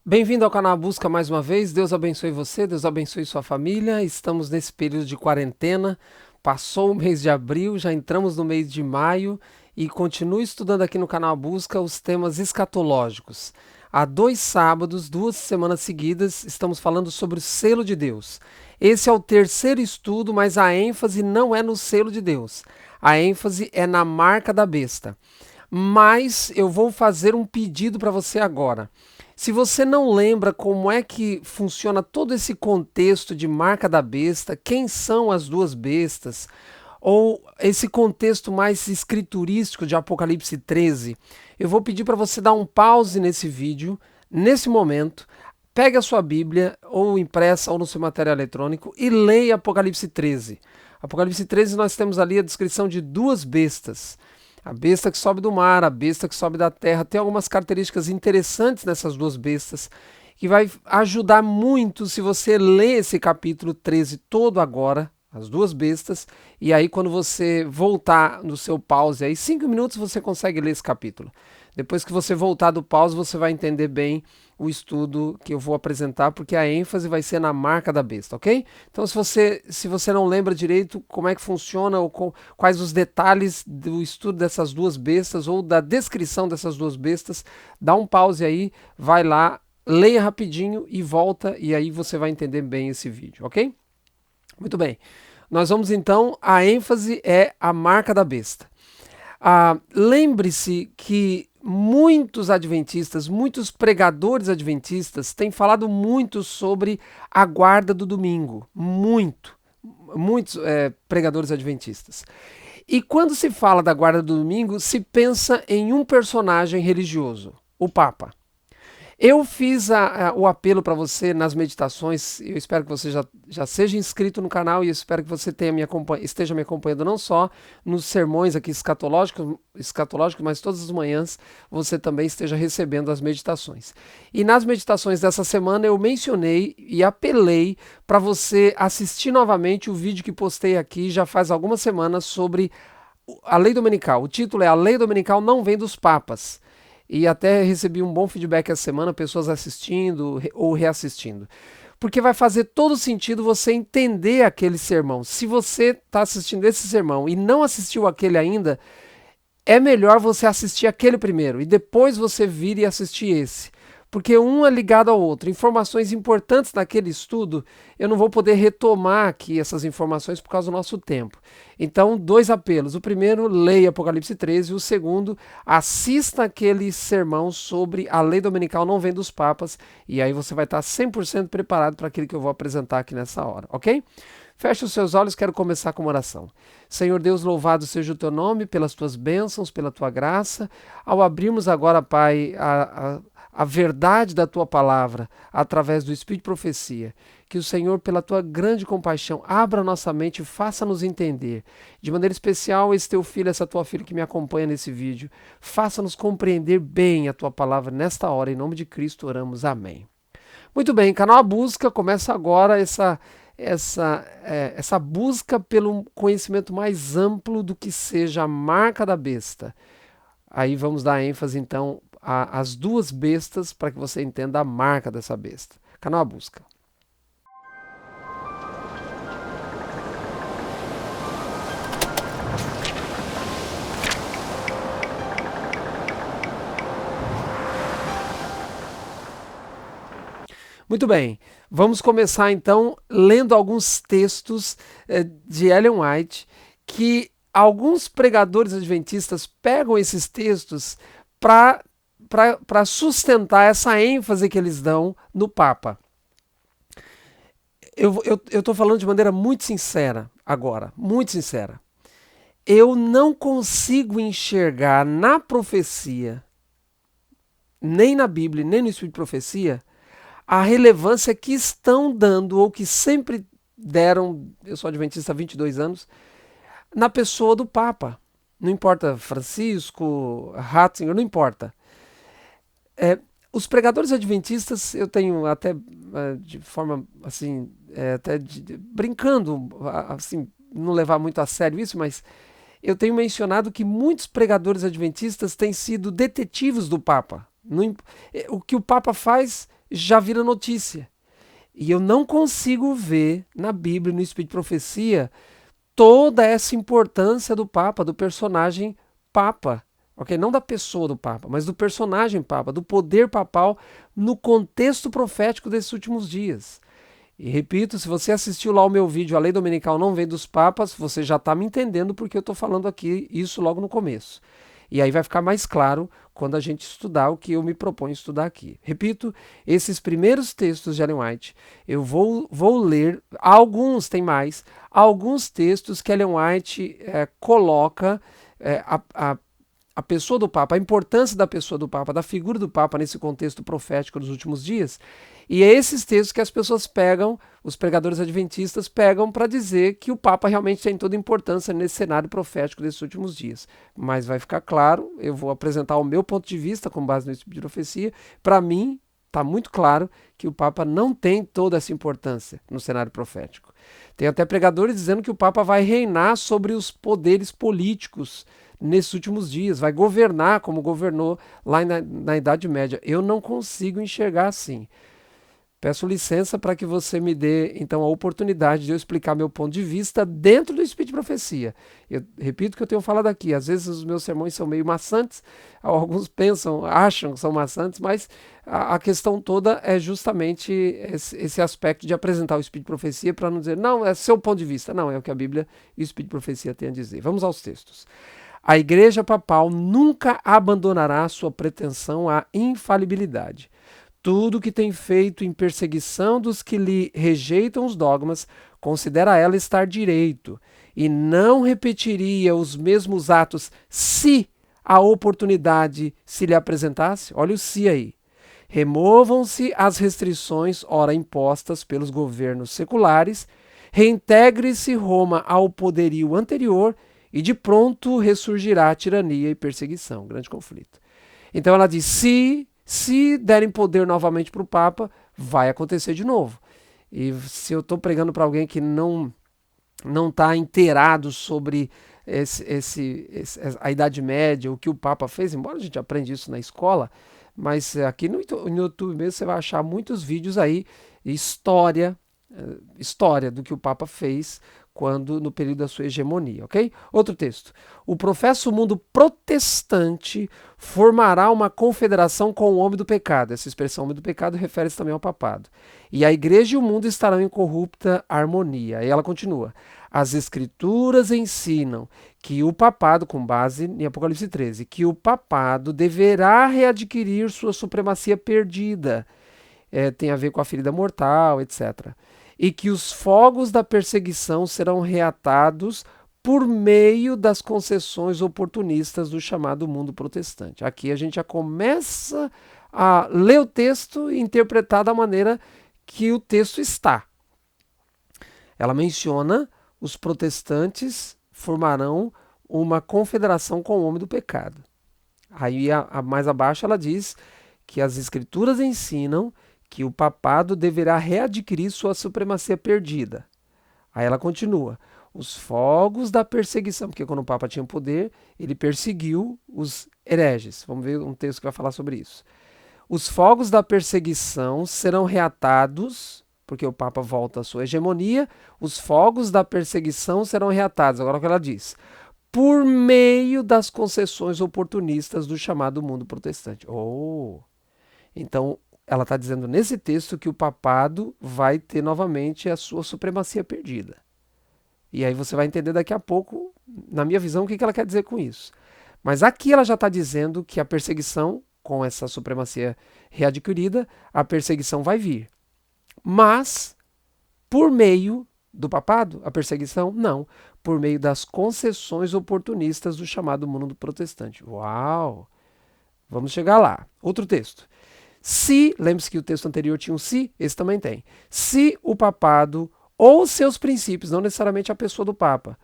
Bem-vindo ao canal Busca mais uma vez. Deus abençoe você, Deus abençoe sua família. Estamos nesse período de quarentena. Passou o mês de abril, já entramos no mês de maio e continuo estudando aqui no canal Busca os temas escatológicos. Há 2 sábados, 2 semanas seguidas, estamos falando sobre o selo de Deus. Esse é o terceiro estudo, mas a ênfase não é no selo de Deus. A ênfase é na marca da besta. Mas eu vou fazer um pedido para você agora. Se você não lembra como é que funciona todo esse contexto de marca da besta, quem são as duas bestas, ou esse contexto mais escriturístico de Apocalipse 13, eu vou pedir para você dar um pause nesse vídeo, nesse momento, pegue a sua Bíblia, ou impressa ou no seu material eletrônico, e leia Apocalipse 13. Apocalipse 13 nós temos ali a descrição de duas bestas. A besta que sobe do mar, a besta que sobe da terra. Tem algumas características interessantes nessas duas bestas que vai ajudar muito se você ler esse capítulo 13 todo agora, as duas bestas, e aí quando você voltar no seu pause, aí 5 minutos você consegue ler esse capítulo. Depois que você voltar do pause, você vai entender bem o estudo que eu vou apresentar, porque a ênfase vai ser na marca da besta, ok? Então, se você não lembra direito como é que funciona ou quais os detalhes do estudo dessas duas bestas ou da descrição dessas duas bestas, dá um pause aí, vai lá, leia rapidinho e volta, e aí você vai entender bem esse vídeo, ok? Muito bem. Nós vamos então, a ênfase é a marca da besta. Lembre-se que muitos adventistas, muitos pregadores adventistas têm falado muito sobre a guarda do domingo. Muitos pregadores adventistas. E quando se fala da guarda do domingo, se pensa em um personagem religioso, o Papa. Eu fiz o apelo para você nas meditações. Eu espero que você já seja inscrito no canal e eu espero que você esteja me acompanhando não só nos sermões aqui escatológicos, mas todas as manhãs você também esteja recebendo as meditações. E nas meditações dessa semana eu mencionei e apelei para você assistir novamente o vídeo que postei aqui já faz algumas semanas sobre a lei dominical. O título é A Lei Dominical Não Vem dos Papas. E até recebi um bom feedback essa semana, pessoas assistindo ou reassistindo. Porque vai fazer todo sentido você entender aquele sermão. Se você está assistindo esse sermão e não assistiu aquele ainda, é melhor você assistir aquele primeiro e depois você vir e assistir esse. Porque um é ligado ao outro. Informações importantes naquele estudo, eu não vou poder retomar aqui essas informações por causa do nosso tempo. Então, 2 apelos. O primeiro, leia Apocalipse 13. O segundo, assista aquele sermão sobre a lei dominical não vem dos papas. E aí você vai estar 100% preparado para aquilo que eu vou apresentar aqui nessa hora, ok? Feche os seus olhos, quero começar com uma oração. Senhor Deus, louvado seja o teu nome, pelas tuas bênçãos, pela tua graça. Ao abrirmos agora, Pai, a verdade da tua palavra, através do Espírito de profecia, que o Senhor, pela tua grande compaixão, abra nossa mente e faça-nos entender. De maneira especial, esse teu filho, essa tua filha que me acompanha nesse vídeo, faça-nos compreender bem a tua palavra nesta hora. Em nome de Cristo oramos. Amém. Muito bem, canal A Busca começa agora essa busca pelo conhecimento mais amplo do que seja a marca da besta. Aí vamos dar ênfase então às duas bestas para que você entenda a marca dessa besta. Canal A Busca. Muito bem, vamos começar então lendo alguns textos de Ellen White, que alguns pregadores adventistas pegam esses textos para sustentar essa ênfase que eles dão no Papa. Eu estou falando de maneira muito sincera agora, muito sincera. Eu não consigo enxergar na profecia, nem na Bíblia, nem no Espírito de Profecia, a relevância que estão dando, ou que sempre deram, eu sou adventista há 22 anos, na pessoa do Papa. Não importa Francisco, Ratzinger, não importa. Os pregadores adventistas, eu tenho até de forma assim, brincando, assim, não levar muito a sério isso, mas eu tenho mencionado que muitos pregadores adventistas têm sido detetives do Papa. O que o Papa faz, já vira notícia. E eu não consigo ver na Bíblia, no Espírito de Profecia, toda essa importância do Papa, do personagem Papa. Okay? Não da pessoa do Papa, mas do personagem Papa, do poder papal no contexto profético desses últimos dias. E repito, se você assistiu lá o meu vídeo A Lei Dominical Não Vem dos Papas, você já está me entendendo porque eu estou falando aqui isso logo no começo. E aí vai ficar mais claro quando a gente estudar o que eu me proponho estudar aqui. Repito, esses primeiros textos de Ellen White, eu vou ler, alguns tem mais, alguns textos que Ellen White coloca a pessoa do Papa, a importância da pessoa do Papa, da figura do Papa nesse contexto profético dos últimos dias. E é esses textos que as pessoas pegam, os pregadores adventistas pegam para dizer que o Papa realmente tem toda a importância nesse cenário profético desses últimos dias. Mas vai ficar claro, eu vou apresentar o meu ponto de vista com base no Espírito de Profecia. Para mim, está muito claro que o Papa não tem toda essa importância no cenário profético. Tem até pregadores dizendo que o Papa vai reinar sobre os poderes políticos nesses últimos dias, vai governar como governou lá na Idade Média. Eu não consigo enxergar assim. Peço licença para que você me dê, então, a oportunidade de eu explicar meu ponto de vista dentro do Espírito de Profecia. Eu repito o que eu tenho falado aqui. Às vezes os meus sermões são meio maçantes, alguns acham que são maçantes, mas a questão toda é justamente esse aspecto de apresentar o Espírito de Profecia para não dizer, não, é seu ponto de vista. Não, é o que a Bíblia e o Espírito de Profecia têm a dizer. Vamos aos textos. A Igreja Papal nunca abandonará sua pretensão à infalibilidade. Tudo que tem feito em perseguição dos que lhe rejeitam os dogmas, considera ela estar direito, e não repetiria os mesmos atos se a oportunidade se lhe apresentasse. Olha o se aí. Removam-se as restrições ora impostas pelos governos seculares, reintegre-se Roma ao poderio anterior e de pronto ressurgirá a tirania e perseguição. Grande conflito. Então ela diz, se derem poder novamente para o Papa, vai acontecer de novo. E se eu estou pregando para alguém que não está inteirado sobre a Idade Média, o que o Papa fez, embora a gente aprenda isso na escola, mas aqui no YouTube mesmo você vai achar muitos vídeos aí, história do que o Papa fez no período da sua hegemonia, ok? Outro texto. O professo mundo protestante formará uma confederação com o homem do pecado. Essa expressão homem do pecado refere-se também ao papado. E a igreja e o mundo estarão em corrupta harmonia. E ela continua. As escrituras ensinam que o papado, com base em Apocalipse 13, que o papado deverá readquirir sua supremacia perdida. Tem a ver com a ferida mortal, etc. E que os fogos da perseguição serão reatados por meio das concessões oportunistas do chamado mundo protestante. Aqui a gente já começa a ler o texto e interpretar da maneira que o texto está. Ela menciona os protestantes formarão uma confederação com o homem do pecado. Aí, mais abaixo, ela diz que as escrituras ensinam que o papado deverá readquirir sua supremacia perdida. Aí ela continua. Os fogos da perseguição, porque quando o Papa tinha poder, ele perseguiu os hereges. Vamos ver um texto que vai falar sobre isso. Os fogos da perseguição serão reatados, porque o Papa volta à sua hegemonia, os fogos da perseguição serão reatados. Agora o que ela diz? Por meio das concessões oportunistas do chamado mundo protestante. Então, ela está dizendo nesse texto que o papado vai ter novamente a sua supremacia perdida. E aí você vai entender daqui a pouco, na minha visão, o que ela quer dizer com isso. Mas aqui ela já está dizendo que a perseguição, com essa supremacia readquirida, a perseguição vai vir. Mas, por meio do papado, a perseguição, não. Por meio das concessões oportunistas do chamado mundo protestante. Uau! Vamos chegar lá. Outro texto. Lembre-se que o texto anterior tinha um se, esse também tem. Se o papado ou seus princípios, não necessariamente a pessoa do Papa,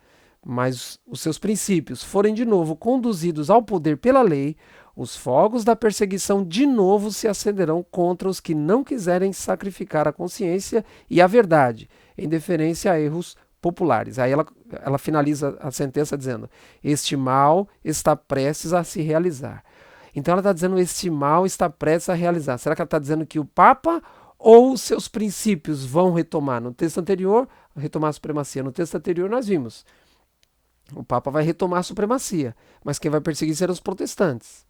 mas os seus princípios forem de novo conduzidos ao poder pela lei, os fogos da perseguição de novo se acenderão contra os que não quiserem sacrificar a consciência e a verdade, em deferência a erros populares. Aí ela finaliza a sentença dizendo, este mal está prestes a se realizar. Então ela está dizendo este mal está prestes a realizar. Será que ela está dizendo que o Papa ou os seus princípios vão retomar? No texto anterior, retomar a supremacia. No texto anterior nós vimos, o Papa vai retomar a supremacia, mas quem vai perseguir serão os protestantes.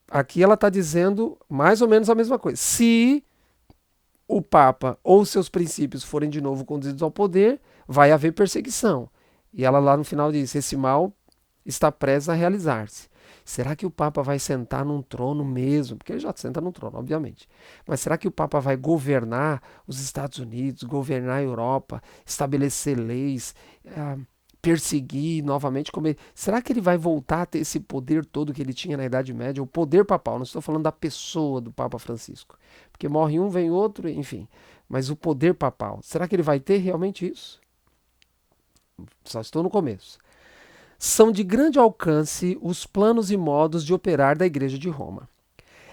Aqui ela está dizendo mais ou menos a mesma coisa. Se o Papa ou seus princípios forem de novo conduzidos ao poder, vai haver perseguição. E ela lá no final diz, esse mal está prestes a realizar-se. Será que o Papa vai sentar num trono mesmo? Porque ele já senta num trono, obviamente. Mas será que o Papa vai governar os Estados Unidos, governar a Europa, estabelecer leis, perseguir novamente? Será que ele vai voltar a ter esse poder todo que ele tinha na Idade Média? O poder papal, não estou falando da pessoa do Papa Francisco. Porque morre um, vem outro, enfim. Mas o poder papal, será que ele vai ter realmente isso? Só estou no começo. São de grande alcance os planos e modos de operar da Igreja de Roma.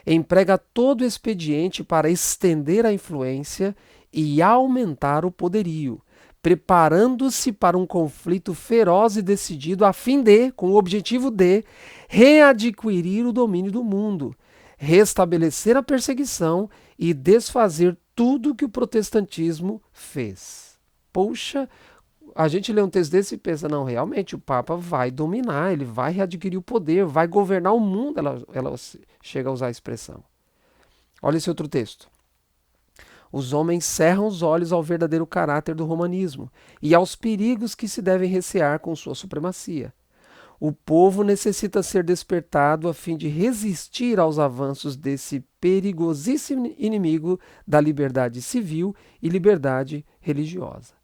Emprega todo o expediente para estender a influência e aumentar o poderio, preparando-se para um conflito feroz e decidido a fim de, com o objetivo de, readquirir o domínio do mundo, restabelecer a perseguição e desfazer tudo que o protestantismo fez. Poxa, a gente lê um texto desse e pensa, não, realmente o Papa vai dominar, ele vai readquirir o poder, vai governar o mundo, ela chega a usar a expressão. Olha esse outro texto. Os homens cerram os olhos ao verdadeiro caráter do romanismo e aos perigos que se devem recear com sua supremacia. O povo necessita ser despertado a fim de resistir aos avanços desse perigosíssimo inimigo da liberdade civil e liberdade religiosa.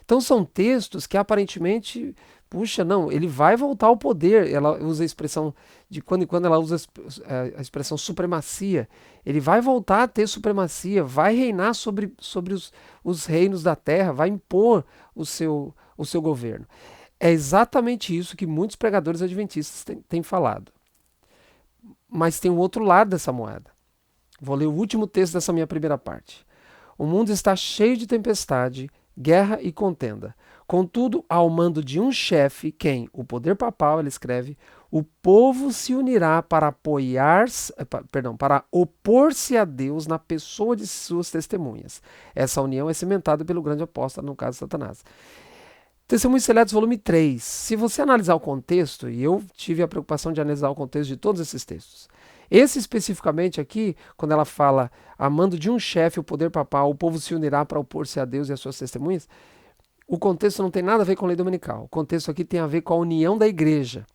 Então são textos que aparentemente, puxa, não, ele vai voltar ao poder. Ela usa a expressão, de quando em quando ela usa a expressão supremacia. Ele vai voltar a ter supremacia, vai reinar sobre os reinos da terra, vai impor o seu governo. É exatamente isso que muitos pregadores adventistas têm falado. Mas tem o outro lado dessa moeda. Vou ler o último texto dessa minha primeira parte. O mundo está cheio de tempestade, guerra e contenda. Contudo, ao mando de um chefe, quem? O poder papal, ele escreve, o povo se unirá para para opor-se a Deus na pessoa de suas testemunhas. Essa união é cimentada pelo grande apóstolo, no caso de Satanás. Testemunhos Seletos, volume 3. Se você analisar o contexto, e eu tive a preocupação de analisar o contexto de todos esses textos, esse especificamente aqui, quando ela fala, a mando de um chefe, o poder papal, o povo se unirá para opor-se a Deus e as suas testemunhas, o contexto não tem nada a ver com a lei dominical. O contexto aqui tem a ver com a união da igreja.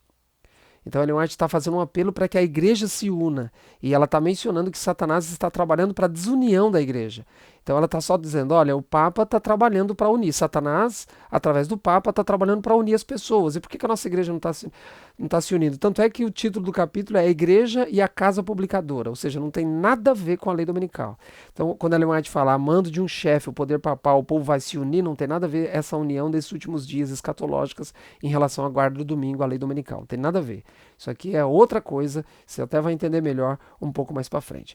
Então Ellen White está fazendo um apelo para que a igreja se una. E ela está mencionando que Satanás está trabalhando para a desunião da igreja. Então ela está só dizendo, olha, o Papa está trabalhando para unir. Satanás, através do Papa, está trabalhando para unir as pessoas. E por que a nossa igreja não está se unindo? Tanto é que o título do capítulo é A Igreja e a Casa Publicadora. Ou seja, não tem nada a ver com a lei dominical. Então quando Ellen White fala, a mando de um chefe, o poder papal, o povo vai se unir, não tem nada a ver essa união desses últimos dias escatológicas em relação à guarda do domingo, à lei dominical. Não tem nada a ver. Isso aqui é outra coisa, você até vai entender melhor um pouco mais para frente.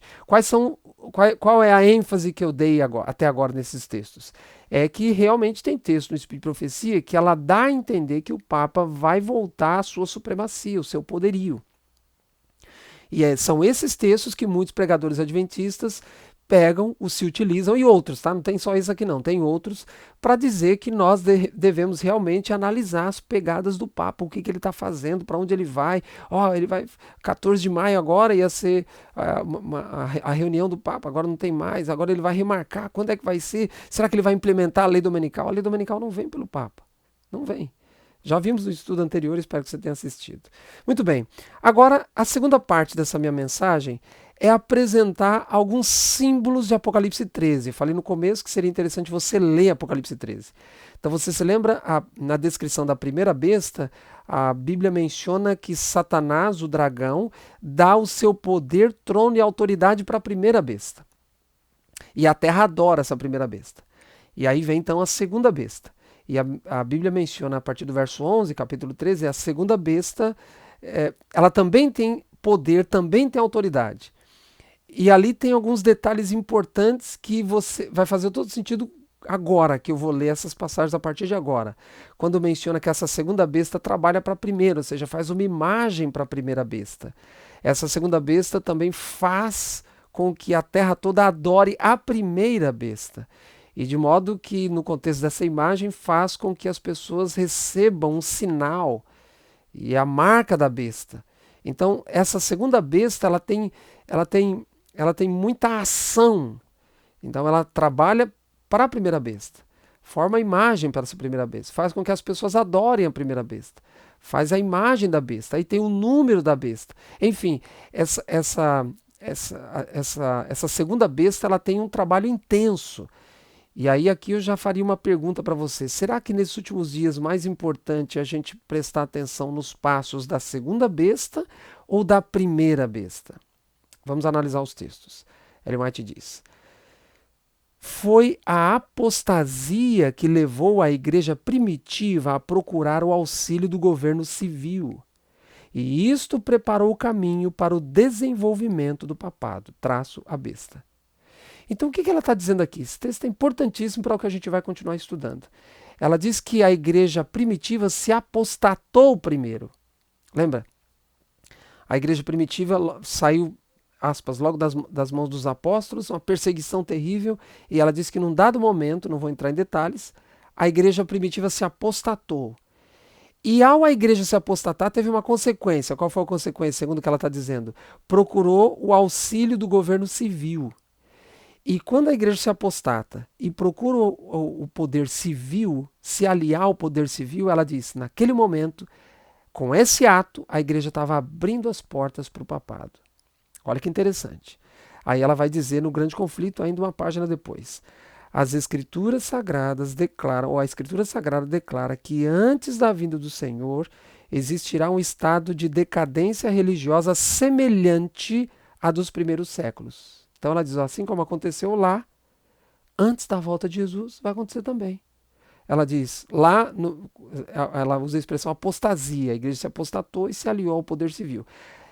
Qual é a ênfase que eu dei até agora nesses textos? É que realmente tem texto no Espírito de Profecia que ela dá a entender que o Papa vai voltar à sua supremacia, o seu poderio. E são esses textos que muitos pregadores adventistas pegam, se utilizam, e outros, tá? Não tem só isso aqui não, tem outros, para dizer que nós devemos realmente analisar as pegadas do Papa, o que ele está fazendo, para onde ele vai. Ele vai, 14 de maio agora ia ser a reunião do Papa, agora não tem mais, agora ele vai remarcar, quando é que vai ser? Será que ele vai implementar a lei dominical? A lei dominical não vem pelo Papa, não vem. Já vimos no estudo anterior, espero que você tenha assistido. Muito bem, agora a segunda parte dessa minha mensagem é apresentar alguns símbolos de Apocalipse 13. Eu falei no começo que seria interessante você ler Apocalipse 13. Então você se lembra, na descrição da primeira besta, a Bíblia menciona que Satanás, o dragão, dá o seu poder, trono e autoridade para a primeira besta. E a terra adora essa primeira besta. E aí vem então a segunda besta. E a Bíblia menciona a partir do verso 11, capítulo 13, a segunda besta, ela também tem poder, também tem autoridade. E ali tem alguns detalhes importantes que você vai fazer todo sentido agora, que eu vou ler essas passagens a partir de agora. Quando menciona que essa segunda besta trabalha para a primeira, ou seja, faz uma imagem para a primeira besta. Essa segunda besta também faz com que a terra toda adore a primeira besta. E de modo que, no contexto dessa imagem, faz com que as pessoas recebam um sinal e a marca da besta. Então, essa segunda besta, ela tem muita ação. Então, ela trabalha para a primeira besta. Forma a imagem para essa primeira besta. Faz com que as pessoas adorem a primeira besta. Faz a imagem da besta. Aí tem o número da besta. Enfim, essa segunda besta, ela tem um trabalho intenso. E aí aqui eu já faria uma pergunta para você. Será que nesses últimos dias mais importante a gente prestar atenção nos passos da segunda besta ou da primeira besta? Vamos analisar os textos. Ellen White diz: foi a apostasia que levou a igreja primitiva a procurar o auxílio do governo civil. E isto preparou o caminho para o desenvolvimento do papado, traço a besta. Então, o que ela está dizendo aqui? Esse texto é importantíssimo para o que a gente vai continuar estudando. Ela diz que a igreja primitiva se apostatou primeiro. Lembra? A igreja primitiva saiu, aspas, logo das mãos dos apóstolos, uma perseguição terrível, e ela diz que num dado momento, não vou entrar em detalhes, a igreja primitiva se apostatou. E ao a igreja se apostatar, teve uma consequência. Qual foi a consequência, segundo o que ela está dizendo? Procurou o auxílio do governo civil. E quando a igreja se apostata e procura o poder civil, se aliar ao poder civil, ela diz, naquele momento, com esse ato, a igreja estava abrindo as portas para o papado. Olha que interessante. Aí ela vai dizer no grande conflito, ainda uma página depois, as escrituras sagradas declaram, ou a escritura sagrada declara que antes da vinda do Senhor existirá um estado de decadência religiosa semelhante à dos primeiros séculos. Então ela diz, assim como aconteceu lá, antes da volta de Jesus, vai acontecer também. Ela diz, ela usa a expressão apostasia, a igreja se apostatou e se aliou ao poder civil.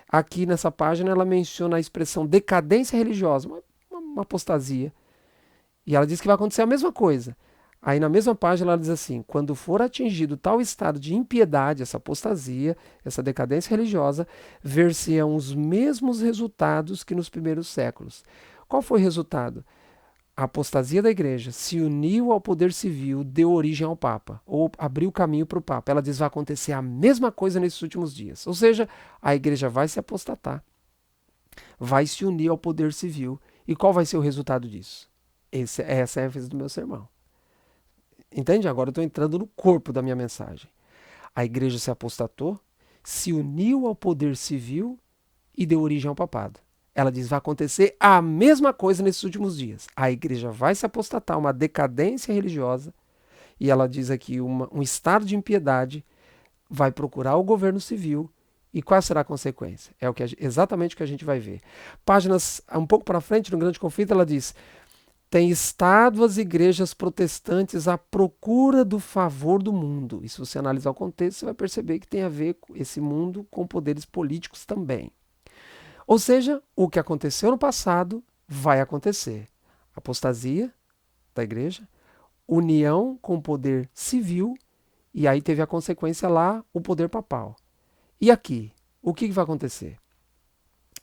Aqui nessa página ela menciona a expressão decadência religiosa, uma apostasia. E ela diz que vai acontecer a mesma coisa. Aí na mesma página ela diz assim, quando for atingido tal estado de impiedade, essa apostasia, essa decadência religiosa, ver-se-ão os mesmos resultados que nos primeiros séculos. Qual foi o resultado? A apostasia da igreja se uniu ao poder civil, deu origem ao Papa, ou abriu caminho para o Papa. Ela diz que vai acontecer a mesma coisa nesses últimos dias. Ou seja, a igreja vai se apostatar, vai se unir ao poder civil. E qual vai ser o resultado disso? Essa é a ênfase do meu sermão. Entende? Agora eu estou entrando no corpo da minha mensagem. A igreja se apostatou, se uniu ao poder civil e deu origem ao papado. Ela diz que vai acontecer a mesma coisa nesses últimos dias. A igreja vai se apostatar, uma decadência religiosa, e ela diz aqui um estado de impiedade, vai procurar o governo civil, e qual será a consequência? É exatamente o que a gente vai ver. Páginas um pouco para frente, no Grande Conflito, ela diz: tem estado as igrejas protestantes à procura do favor do mundo. E se você analisar o contexto, você vai perceber que tem a ver esse mundo com poderes políticos também. Ou seja, o que aconteceu no passado vai acontecer. Apostasia da igreja, união com o poder civil, e aí teve a consequência lá, o poder papal. E aqui, o que vai acontecer?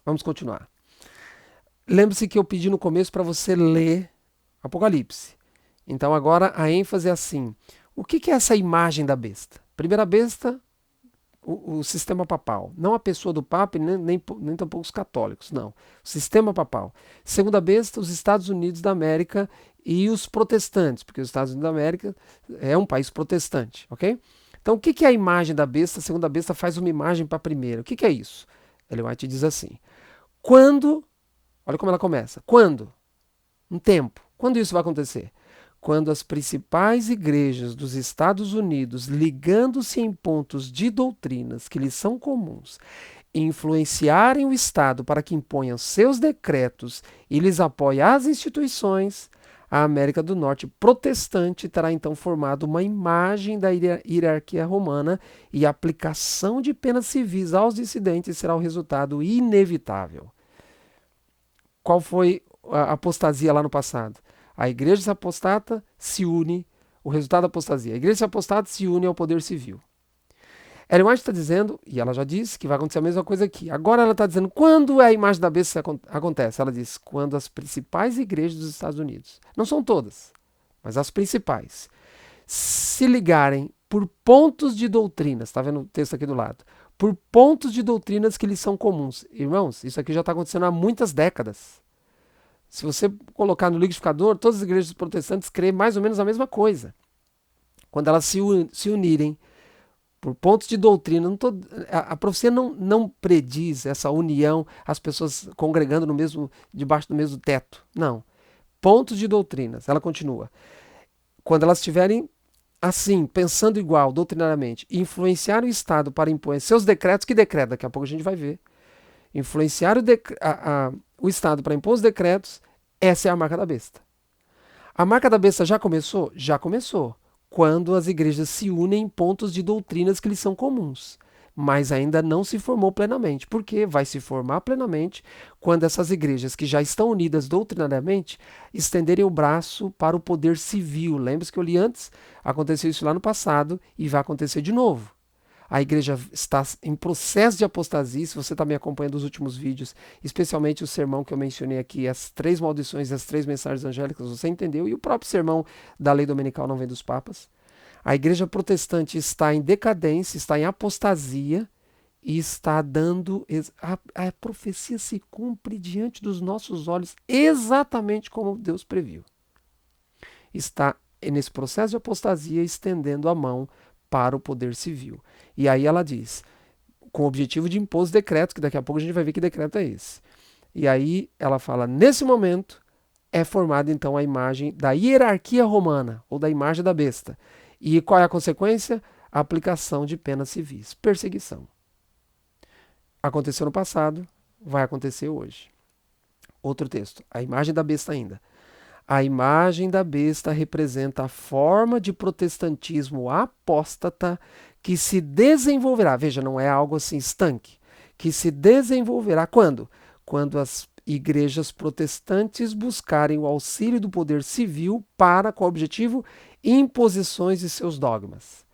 Vamos continuar. Lembre-se que eu pedi no começo para você ler Apocalipse. Então agora a ênfase é assim. O que é essa imagem da besta? Primeira besta, o sistema papal. Não a pessoa do Papa, nem tampouco os católicos, não. O sistema papal. Segunda besta, os Estados Unidos da América e os protestantes, porque os Estados Unidos da América é um país protestante, ok? Então o que é a imagem da besta? A segunda besta faz uma imagem para a primeira. O que é isso? Ellen White diz assim. Quando, olha como ela começa. Quando? Um tempo. Quando isso vai acontecer? Quando as principais igrejas dos Estados Unidos, ligando-se em pontos de doutrinas que lhes são comuns, influenciarem o Estado para que imponham seus decretos e lhes apoie as instituições, a América do Norte protestante terá então formado uma imagem da hierarquia romana e a aplicação de penas civis aos dissidentes será o resultado inevitável. Qual foi a apostasia lá no passado? A igreja se apostata, se une, o resultado da apostasia. A igreja se apostata, se une ao poder civil. Ellen White está dizendo, e ela já disse, que vai acontecer a mesma coisa aqui. Agora ela está dizendo, quando a imagem da besta acontece? Ela diz, quando as principais igrejas dos Estados Unidos, não são todas, mas as principais, se ligarem por pontos de doutrinas, está vendo o texto aqui do lado, por pontos de doutrinas que lhes são comuns. Irmãos, isso aqui já está acontecendo há muitas décadas. Se você colocar no liquidificador, todas as igrejas protestantes creem mais ou menos a mesma coisa. Quando elas se unirem por pontos de doutrina, a profecia não prediz essa união, as pessoas congregando debaixo do mesmo teto. Não. Pontos de doutrinas. Ela continua. Quando elas estiverem assim, pensando igual, doutrinariamente, influenciar o Estado para impor seus decretos, que decreto? Daqui a pouco a gente vai ver. Influenciar o Estado para impor os decretos, essa é a marca da besta. A marca da besta já começou? Já começou. Quando as igrejas se unem em pontos de doutrinas que lhes são comuns. Mas ainda não se formou plenamente. Por quê? Vai se formar plenamente quando essas igrejas que já estão unidas doutrinariamente estenderem o braço para o poder civil. Lembra-se que eu li antes? Aconteceu isso lá no passado e vai acontecer de novo. A igreja está em processo de apostasia. Se você está me acompanhando nos últimos vídeos, especialmente o sermão que eu mencionei aqui, as 3 maldições e as 3 mensagens angélicas, você entendeu? E o próprio sermão da lei dominical não vem dos papas. A igreja protestante está em decadência, está em apostasia e está dando... A profecia se cumpre diante dos nossos olhos exatamente como Deus previu. Está nesse processo de apostasia estendendo a mão para o poder civil. E aí ela diz, com o objetivo de impor os decretos, que daqui a pouco a gente vai ver que decreto é esse. E aí ela fala, nesse momento é formada então a imagem da hierarquia romana, ou da imagem da besta. E qual é a consequência? A aplicação de penas civis, perseguição. Aconteceu no passado, vai acontecer hoje. Outro texto, a imagem da besta ainda. A imagem da besta representa a forma de protestantismo apóstata que se desenvolverá. Veja, não é algo assim estanque. Que se desenvolverá quando? Quando as igrejas protestantes buscarem o auxílio do poder civil para, com o objetivo, imposições de seus dogmas.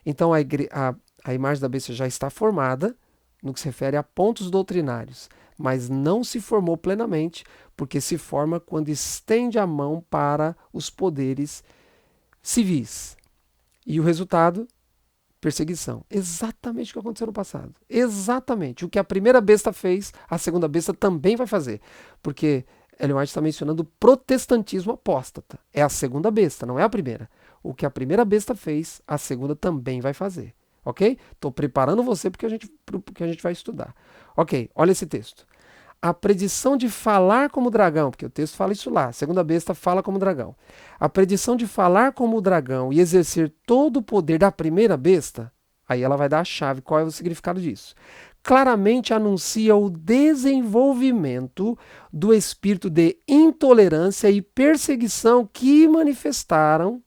Então a imagem da besta já está formada no que se refere a pontos doutrinários, mas não se formou plenamente, porque se forma quando estende a mão para os poderes civis. E o resultado? Perseguição. Exatamente o que aconteceu no passado. Exatamente. O que a primeira besta fez, a segunda besta também vai fazer. Porque Ellen White está mencionando o protestantismo apóstata. É a segunda besta, não é a primeira. O que a primeira besta fez, a segunda também vai fazer. Ok? Estou preparando você porque a gente vai estudar. Ok, olha esse texto. A predição de falar como dragão, porque o texto fala isso lá, a segunda besta fala como dragão. A predição de falar como o dragão e exercer todo o poder da primeira besta, aí ela vai dar a chave, qual é o significado disso? Claramente anuncia o desenvolvimento do espírito de intolerância e perseguição que manifestaram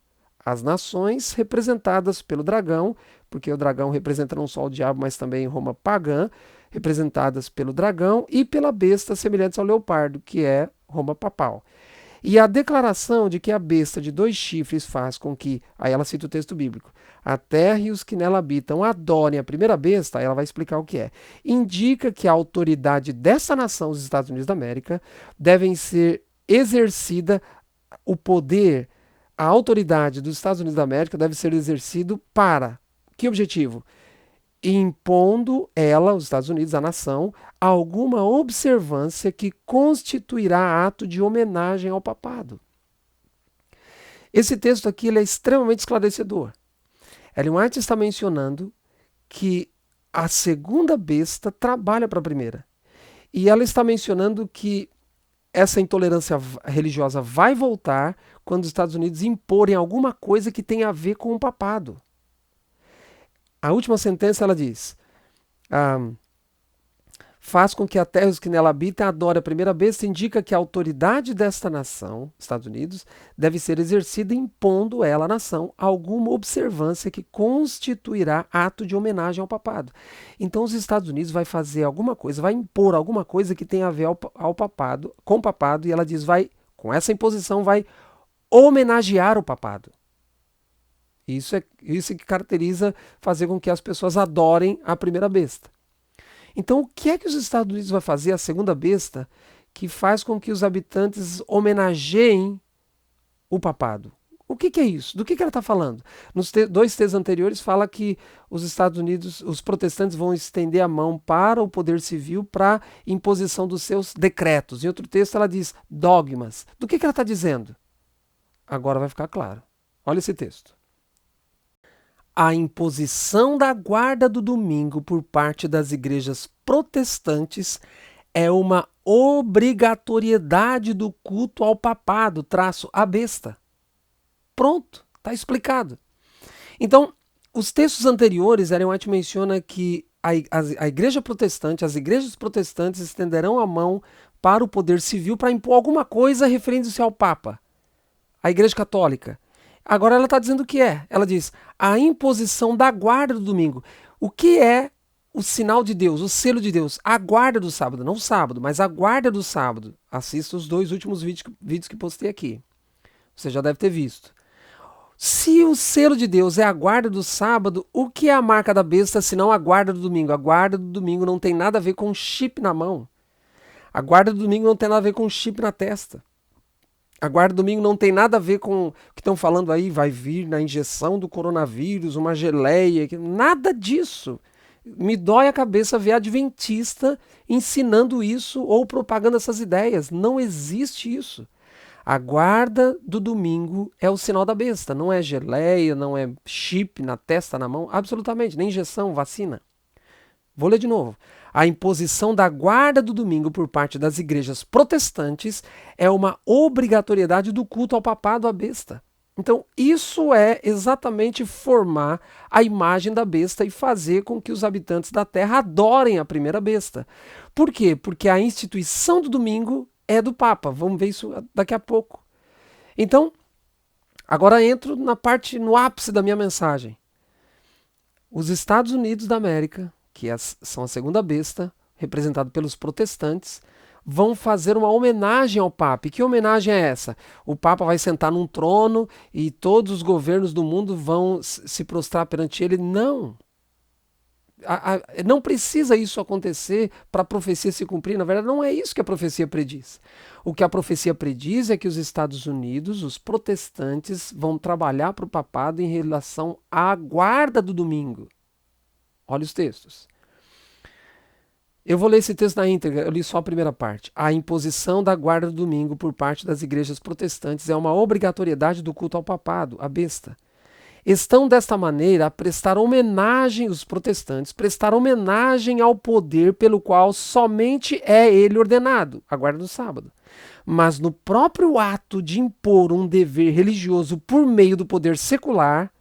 as nações representadas pelo dragão, porque o dragão representa não só o diabo, mas também Roma pagã, representadas pelo dragão e pela besta semelhantes ao leopardo, que é Roma papal. E a declaração de que a besta de 2 chifres faz com que, aí ela cita o texto bíblico, a terra e os que nela habitam adorem a primeira besta, aí ela vai explicar o que é. Indica que a autoridade dessa nação, os Estados Unidos da América, devem ser exercida, o poder, a autoridade dos Estados Unidos da América deve ser exercido para que objetivo? Impondo ela, os Estados Unidos, a nação, alguma observância que constituirá ato de homenagem ao papado. Esse texto aqui ele é extremamente esclarecedor. Ellen White está mencionando que a segunda besta trabalha para a primeira. E ela está mencionando que essa intolerância religiosa vai voltar quando os Estados Unidos imporem alguma coisa que tenha a ver com o papado. A última sentença ela diz, faz com que a terra e os que nela habitam adorem a primeira besta, indica que a autoridade desta nação, Estados Unidos, deve ser exercida impondo ela, a nação, alguma observância que constituirá ato de homenagem ao papado. Então os Estados Unidos vai fazer alguma coisa, vai impor alguma coisa que tenha a ver ao papado, com o papado, e ela diz, com essa imposição vai homenagear o papado. Isso que caracteriza fazer com que as pessoas adorem a primeira besta. Então, o que é que os Estados Unidos vai fazer, a segunda besta, que faz com que os habitantes homenageiem o papado? O que é isso? Do que ela está falando? Nos dois textos anteriores fala que os Estados Unidos, os protestantes vão estender a mão para o poder civil para imposição dos seus decretos. Em outro texto ela diz dogmas. Do que ela está dizendo? Agora vai ficar claro. Olha esse texto. A imposição da guarda do domingo por parte das igrejas protestantes é uma obrigatoriedade do culto ao papado, à besta. Pronto, está explicado. Então, os textos anteriores, Ellen White menciona que a igreja protestante, as igrejas protestantes estenderão a mão para o poder civil para impor alguma coisa referindo-se ao Papa, a igreja católica. Agora ela está dizendo o que é. Ela diz, a imposição da guarda do domingo. O que é o sinal de Deus, o selo de Deus? A guarda do sábado, não o sábado, mas a guarda do sábado. Assista os 2 últimos vídeos que postei aqui. Você já deve ter visto. Se o selo de Deus é a guarda do sábado, o que é a marca da besta senão a guarda do domingo? A guarda do domingo não tem nada a ver com um chip na mão. A guarda do domingo não tem nada a ver com um chip na testa. A guarda do domingo não tem nada a ver com o que estão falando aí, vai vir na injeção do coronavírus, uma geleia, nada disso. Me dói a cabeça ver adventista ensinando isso ou propagando essas ideias. Não existe isso. A guarda do domingo é o sinal da besta, não é geleia, não é chip na testa, na mão, absolutamente, nem injeção, vacina. Vou ler de novo. A imposição da guarda do domingo por parte das igrejas protestantes é uma obrigatoriedade do culto ao papado, à besta. Então, isso é exatamente formar a imagem da besta e fazer com que os habitantes da terra adorem a primeira besta. Por quê? Porque a instituição do domingo é do Papa. Vamos ver isso daqui a pouco. Então, agora entro no ápice da minha mensagem. Os Estados Unidos da América, que são a segunda besta, representado pelos protestantes, vão fazer uma homenagem ao Papa. E que homenagem é essa? O Papa vai sentar num trono e todos os governos do mundo vão se prostrar perante ele? Não. Não precisa isso acontecer para a profecia se cumprir. Na verdade, não é isso que a profecia prediz. O que a profecia prediz é que os Estados Unidos, os protestantes, vão trabalhar para o papado em relação à guarda do domingo. Olha os textos. Eu vou ler esse texto na íntegra, eu li só a primeira parte. A imposição da guarda do domingo por parte das igrejas protestantes é uma obrigatoriedade do culto ao papado, a besta. Estão desta maneira a prestar homenagem, os protestantes, prestar homenagem ao poder pelo qual somente é ele ordenado, a guarda do sábado. Mas no próprio ato de impor um dever religioso por meio do poder secular,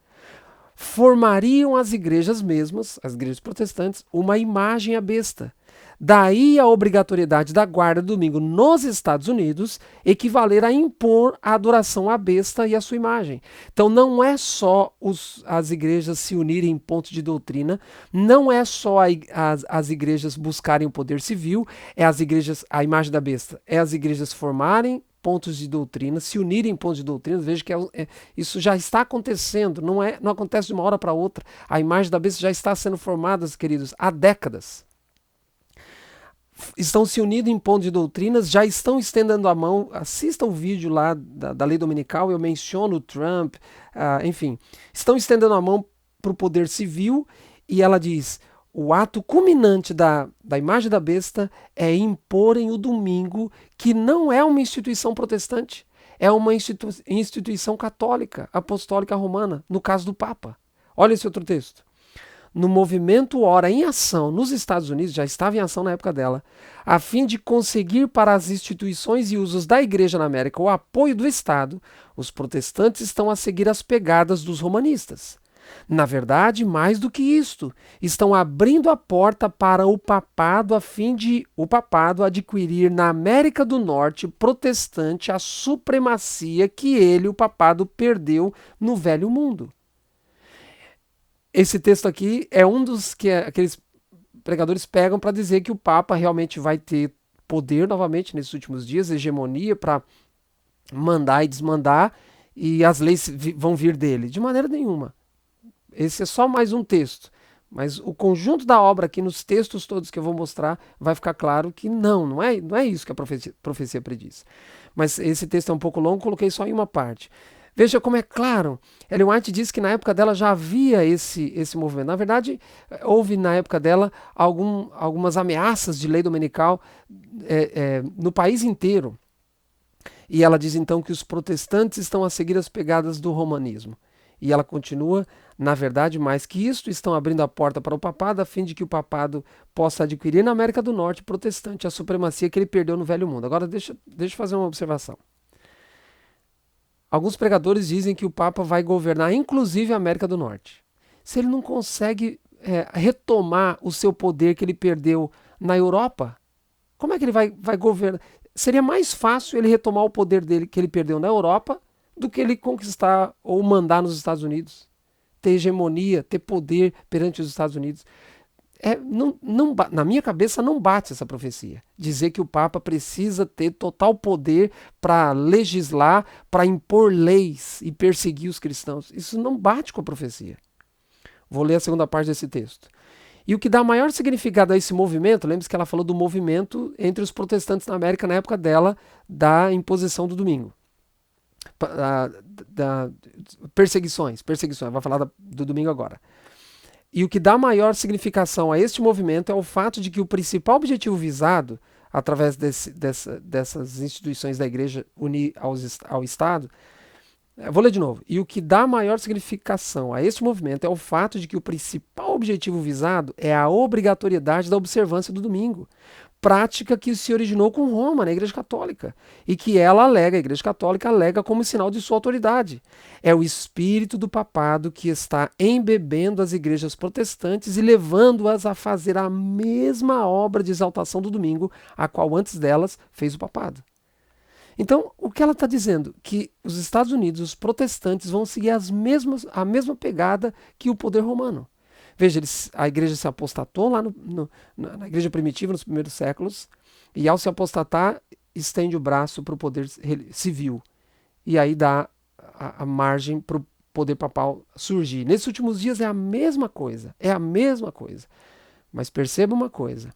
formariam as igrejas mesmas, as igrejas protestantes, uma imagem à besta. Daí a obrigatoriedade da guarda do domingo nos Estados Unidos equivaler a impor a adoração à besta e à sua imagem. Então não é só as igrejas se unirem em pontos de doutrina, não é só as igrejas buscarem o poder civil, é a imagem da besta, é as igrejas formarem pontos de doutrina, se unirem em pontos de doutrina. Veja que isso já está acontecendo, não acontece de uma hora para outra. A imagem da besta já está sendo formada, queridos, há décadas. Estão se unindo em pontos de doutrinas, já estão estendendo a mão. Assista o vídeo lá da lei dominical, eu menciono o Trump, enfim. Estão estendendo a mão para o poder civil e ela diz, o ato culminante da imagem da besta é imporem o domingo, que não é uma instituição protestante, é uma instituição católica, apostólica romana, no caso do Papa. Olha esse outro texto. No movimento Ora em Ação nos Estados Unidos, já estava em ação na época dela, a fim de conseguir para as instituições e usos da Igreja na América o apoio do Estado, os protestantes estão a seguir as pegadas dos romanistas. Na verdade, mais do que isto, estão abrindo a porta para o papado a fim de o papado adquirir na América do Norte protestante a supremacia que ele, o papado, perdeu no Velho Mundo. Esse texto aqui é um dos que aqueles pregadores pegam para dizer que o Papa realmente vai ter poder novamente nesses últimos dias, hegemonia para mandar e desmandar, e as leis vão vir dele. De maneira nenhuma. Esse é só mais um texto. Mas o conjunto da obra aqui, nos textos todos que eu vou mostrar, vai ficar claro que não é isso que a profecia prediz. Mas esse texto é um pouco longo, coloquei só em uma parte. Veja como é claro. Ellen White diz que na época dela já havia esse movimento. Na verdade, houve na época dela algumas ameaças de lei dominical no país inteiro. E ela diz então que os protestantes estão a seguir as pegadas do romanismo. E ela continua, na verdade, mais que isto, estão abrindo a porta para o papado a fim de que o papado possa adquirir na América do Norte protestante a supremacia que ele perdeu no Velho Mundo. Agora deixa eu fazer uma observação. Alguns pregadores dizem que o Papa vai governar inclusive a América do Norte. Se ele não consegue retomar o seu poder que ele perdeu na Europa, como é que ele vai governar? Seria mais fácil ele retomar o poder dele que ele perdeu na Europa do que ele conquistar ou mandar nos Estados Unidos. Ter hegemonia, ter poder perante os Estados Unidos. Na minha cabeça não bate essa profecia. Dizer que o Papa precisa ter total poder para legislar, para impor leis e perseguir os cristãos. Isso não bate com a profecia. Vou ler a segunda parte desse texto. E o que dá maior significado a esse movimento, lembre-se que ela falou do movimento entre os protestantes na América na época dela, da imposição do domingo. Perseguições, vai falar do domingo agora. E o que dá maior significação a este movimento é o fato de que o principal objetivo visado, através dessas instituições da igreja unir ao Estado, vou ler de novo. E o que dá maior significação a este movimento é o fato de que o principal objetivo visado é a obrigatoriedade da observância do domingo, prática que se originou com Roma, na Igreja Católica, e que a Igreja Católica alega como sinal de sua autoridade. É o espírito do papado que está embebendo as igrejas protestantes e levando-as a fazer a mesma obra de exaltação do domingo, a qual antes delas fez o papado. Então, o que ela está dizendo? Que os Estados Unidos, os protestantes, vão seguir a mesma pegada que o poder romano. Veja, a igreja se apostatou lá na igreja primitiva, nos primeiros séculos, e ao se apostatar, estende o braço para o poder civil. E aí dá a margem para o poder papal surgir. Nesses últimos dias é a mesma coisa. Mas perceba uma coisa.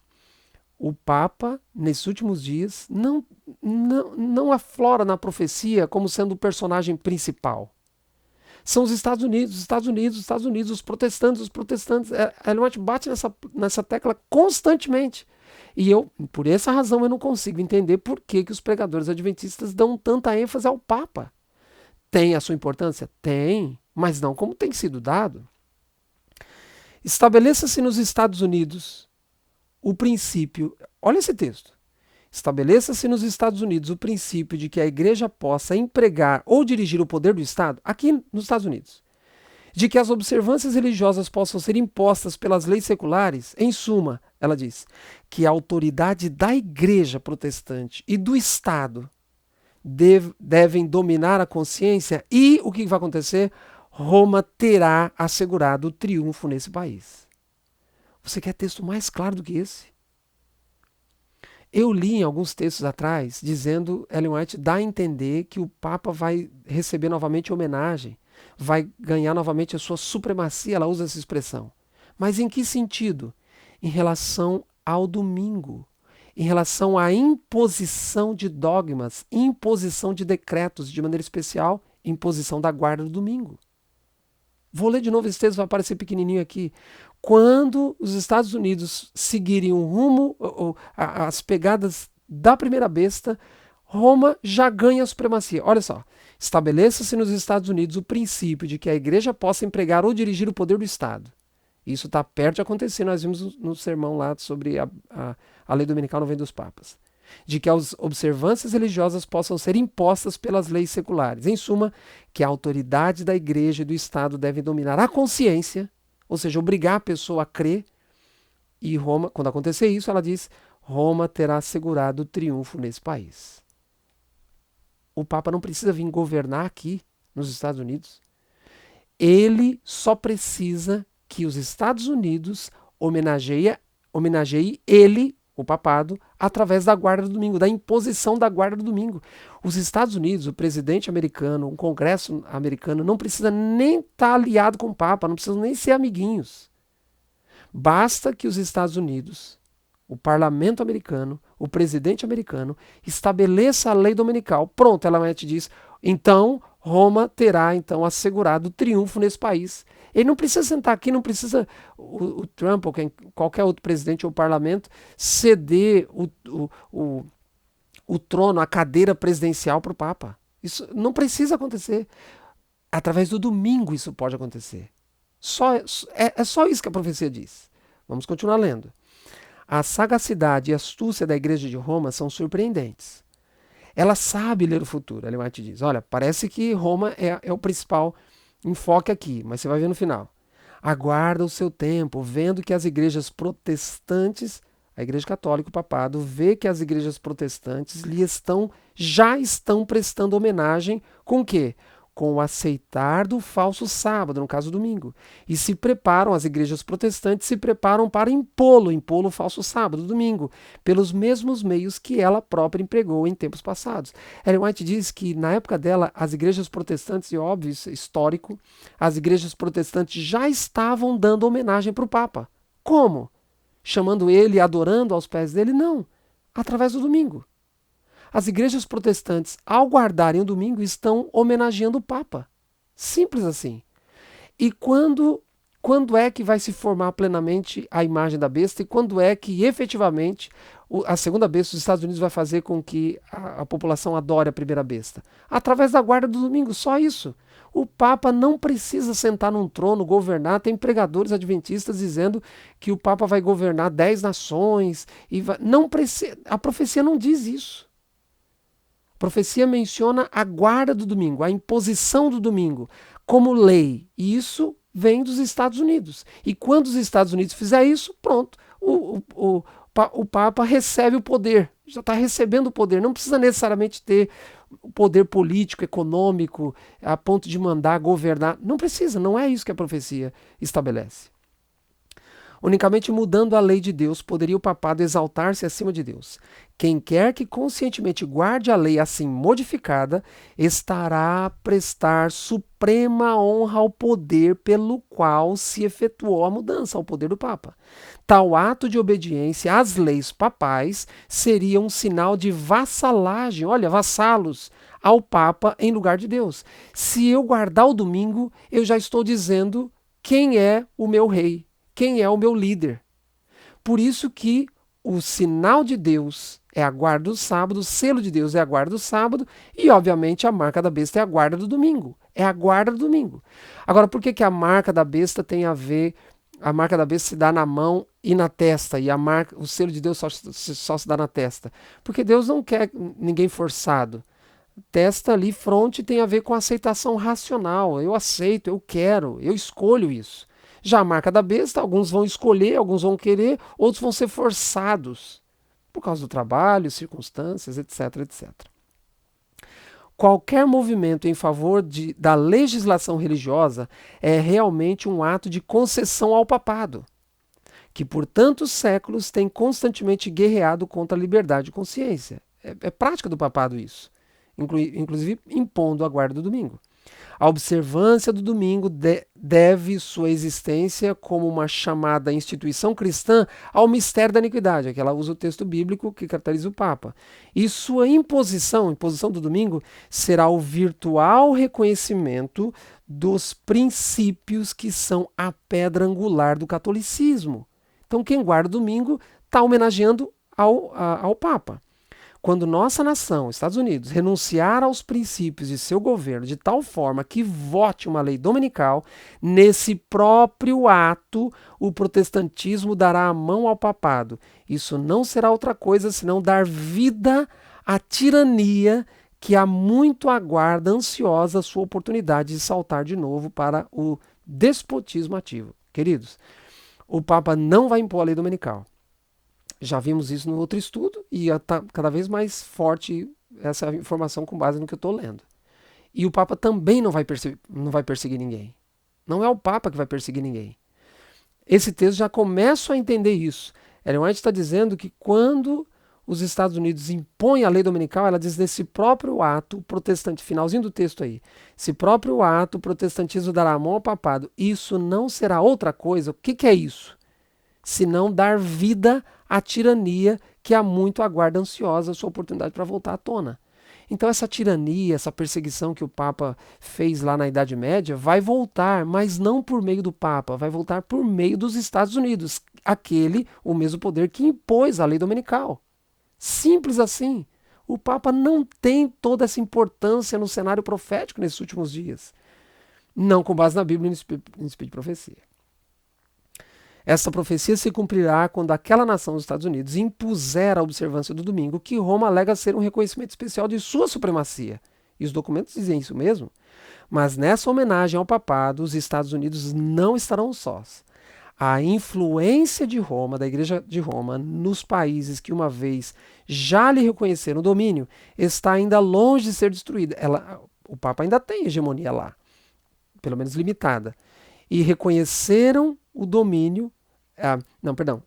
O Papa, nesses últimos dias, não aflora na profecia como sendo o personagem principal. São os Estados Unidos, os protestantes. Ellen White bate nessa tecla constantemente. E por essa razão, eu não consigo entender por que os pregadores adventistas dão tanta ênfase ao Papa. Tem a sua importância? Tem, mas não como tem sido dado. Estabeleça-se nos Estados Unidos o princípio, olha esse texto, estabeleça-se nos Estados Unidos o princípio de que a igreja possa empregar ou dirigir o poder do Estado, aqui nos Estados Unidos, de que as observâncias religiosas possam ser impostas pelas leis seculares, em suma, ela diz, que a autoridade da igreja protestante e do Estado devem dominar a consciência e o que vai acontecer? Roma terá assegurado o triunfo nesse país. Você quer texto mais claro do que esse? Eu li em alguns textos atrás, dizendo, Ellen White dá a entender que o Papa vai receber novamente homenagem, vai ganhar novamente a sua supremacia, ela usa essa expressão. Mas em que sentido? Em relação ao domingo, em relação à imposição de dogmas, imposição de decretos, de maneira especial, imposição da guarda do domingo. Vou ler de novo esse texto, vai aparecer pequenininho aqui. Quando os Estados Unidos seguirem o rumo, as pegadas da primeira besta, Roma já ganha a supremacia. Olha só, estabeleça-se nos Estados Unidos o princípio de que a igreja possa empregar ou dirigir o poder do Estado. Isso está perto de acontecer, nós vimos no sermão lá sobre a lei dominical não vem dos papas. De que as observâncias religiosas possam ser impostas pelas leis seculares. Em suma, que a autoridade da igreja e do Estado devem dominar a consciência, ou seja, obrigar a pessoa a crer. E Roma, quando acontecer isso, ela diz, Roma terá assegurado o triunfo nesse país. O Papa não precisa vir governar aqui, nos Estados Unidos. Ele só precisa que os Estados Unidos homenageie ele, o papado, através da guarda do domingo, da imposição da guarda do domingo. Os Estados Unidos, o presidente americano, o Congresso americano, não precisa nem estar aliado com o Papa, não precisa nem ser amiguinhos. Basta que os Estados Unidos, o parlamento americano, o presidente americano, estabeleça a lei dominical. Pronto, Ellen White diz, então Roma terá então assegurado o triunfo nesse país. Ele não precisa sentar aqui, não precisa o Trump ou qualquer outro presidente ou parlamento ceder o trono, a cadeira presidencial para o Papa. Isso não precisa acontecer. Através do domingo isso pode acontecer. É só isso que a profecia diz. Vamos continuar lendo. A sagacidade e astúcia da igreja de Roma são surpreendentes. Ela sabe ler o futuro. Ellen White diz, olha, parece que Roma é o principal enfoque aqui, mas você vai ver no final. Aguarda o seu tempo, vendo que as igrejas protestantes, a igreja católica, o papado, vê que as igrejas protestantes já estão prestando homenagem com o quê? Com o aceitar do falso sábado, no caso domingo. E se preparam, as igrejas protestantes se preparam para impô-lo o falso sábado, domingo, pelos mesmos meios que ela própria empregou em tempos passados. Ellen White diz que na época dela, as igrejas protestantes, e óbvio, isso é histórico, as igrejas protestantes já estavam dando homenagem para o Papa. Como? Chamando ele, adorando aos pés dele? Não, através do domingo. As igrejas protestantes, ao guardarem o domingo, estão homenageando o Papa. Simples assim. E quando é que vai se formar plenamente a imagem da besta e quando é que efetivamente a segunda besta dos Estados Unidos vai fazer com que a população adore a primeira besta? Através da guarda do domingo, só isso. O Papa não precisa sentar num trono, governar. Tem pregadores adventistas dizendo que o Papa vai governar 10 nações. Não precisa, a profecia não diz isso. A profecia menciona a guarda do domingo, a imposição do domingo, como lei. E isso vem dos Estados Unidos. E quando os Estados Unidos fizer isso, pronto, o Papa recebe o poder, já está recebendo o poder. Não precisa necessariamente ter o poder político, econômico, a ponto de mandar governar. Não precisa, não é isso que a profecia estabelece. Unicamente mudando a lei de Deus poderia o papado exaltar-se acima de Deus. Quem quer que conscientemente guarde a lei assim modificada, estará a prestar suprema honra ao poder pelo qual se efetuou a mudança, ao poder do Papa. Tal ato de obediência às leis papais seria um sinal de vassalagem, olha, vassalos, ao Papa em lugar de Deus. Se eu guardar o domingo, eu já estou dizendo quem é o meu rei. Quem é o meu líder? Por isso que o sinal de Deus é a guarda do sábado, o selo de Deus é a guarda do sábado e, obviamente, a marca da besta é a guarda do domingo. É a guarda do domingo. Agora, por que a marca da besta tem a ver... A marca da besta se dá na mão e na testa e o selo de Deus só se dá na testa? Porque Deus não quer ninguém forçado. Testa ali, fronte, tem a ver com aceitação racional. Eu aceito, eu quero, eu escolho isso. Já a marca da besta, alguns vão escolher, alguns vão querer, outros vão ser forçados por causa do trabalho, circunstâncias, etc, etc. Qualquer movimento em favor da legislação religiosa é realmente um ato de concessão ao papado, que por tantos séculos tem constantemente guerreado contra a liberdade de consciência. É prática do papado isso, inclusive impondo a guarda do domingo. A observância do domingo deve sua existência como uma chamada instituição cristã ao mistério da iniquidade, que ela usa o texto bíblico que caracteriza o Papa. E sua imposição do domingo, será o virtual reconhecimento dos princípios que são a pedra angular do catolicismo. Então quem guarda o domingo está homenageando ao Papa. Quando nossa nação, Estados Unidos, renunciar aos princípios de seu governo de tal forma que vote uma lei dominical, nesse próprio ato o protestantismo dará a mão ao papado. Isso não será outra coisa senão dar vida à tirania que há muito aguarda ansiosa a sua oportunidade de saltar de novo para o despotismo ativo. Queridos, o Papa não vai impor a lei dominical. Já vimos isso no outro estudo e está cada vez mais forte essa informação com base no que eu estou lendo. E o Papa também não vai perseguir ninguém. Não é o Papa que vai perseguir ninguém. Esse texto já começa a entender isso. Ellen White está dizendo que quando os Estados Unidos impõem a lei dominical, ela diz nesse próprio ato, protestante, finalzinho do texto aí, esse próprio ato, o protestantismo dará a mão ao papado. Isso não será outra coisa. O que é isso? Senão dar vida à tirania que há muito aguarda ansiosa a sua oportunidade para voltar à tona. Então essa tirania, essa perseguição que o Papa fez lá na Idade Média vai voltar, mas não por meio do Papa, vai voltar por meio dos Estados Unidos, o mesmo poder que impôs a lei dominical. Simples assim. O Papa não tem toda essa importância no cenário profético nesses últimos dias. Não com base na Bíblia e no Espírito de Profecia. Essa profecia se cumprirá quando aquela nação dos Estados Unidos impuser a observância do domingo, que Roma alega ser um reconhecimento especial de sua supremacia. E os documentos dizem isso mesmo. Mas nessa homenagem ao papado, os Estados Unidos não estarão sós. A influência de Roma, da Igreja de Roma, nos países que uma vez já lhe reconheceram o domínio, está ainda longe de ser destruída. O Papa ainda tem hegemonia lá, pelo menos limitada. E reconheceram o domínio,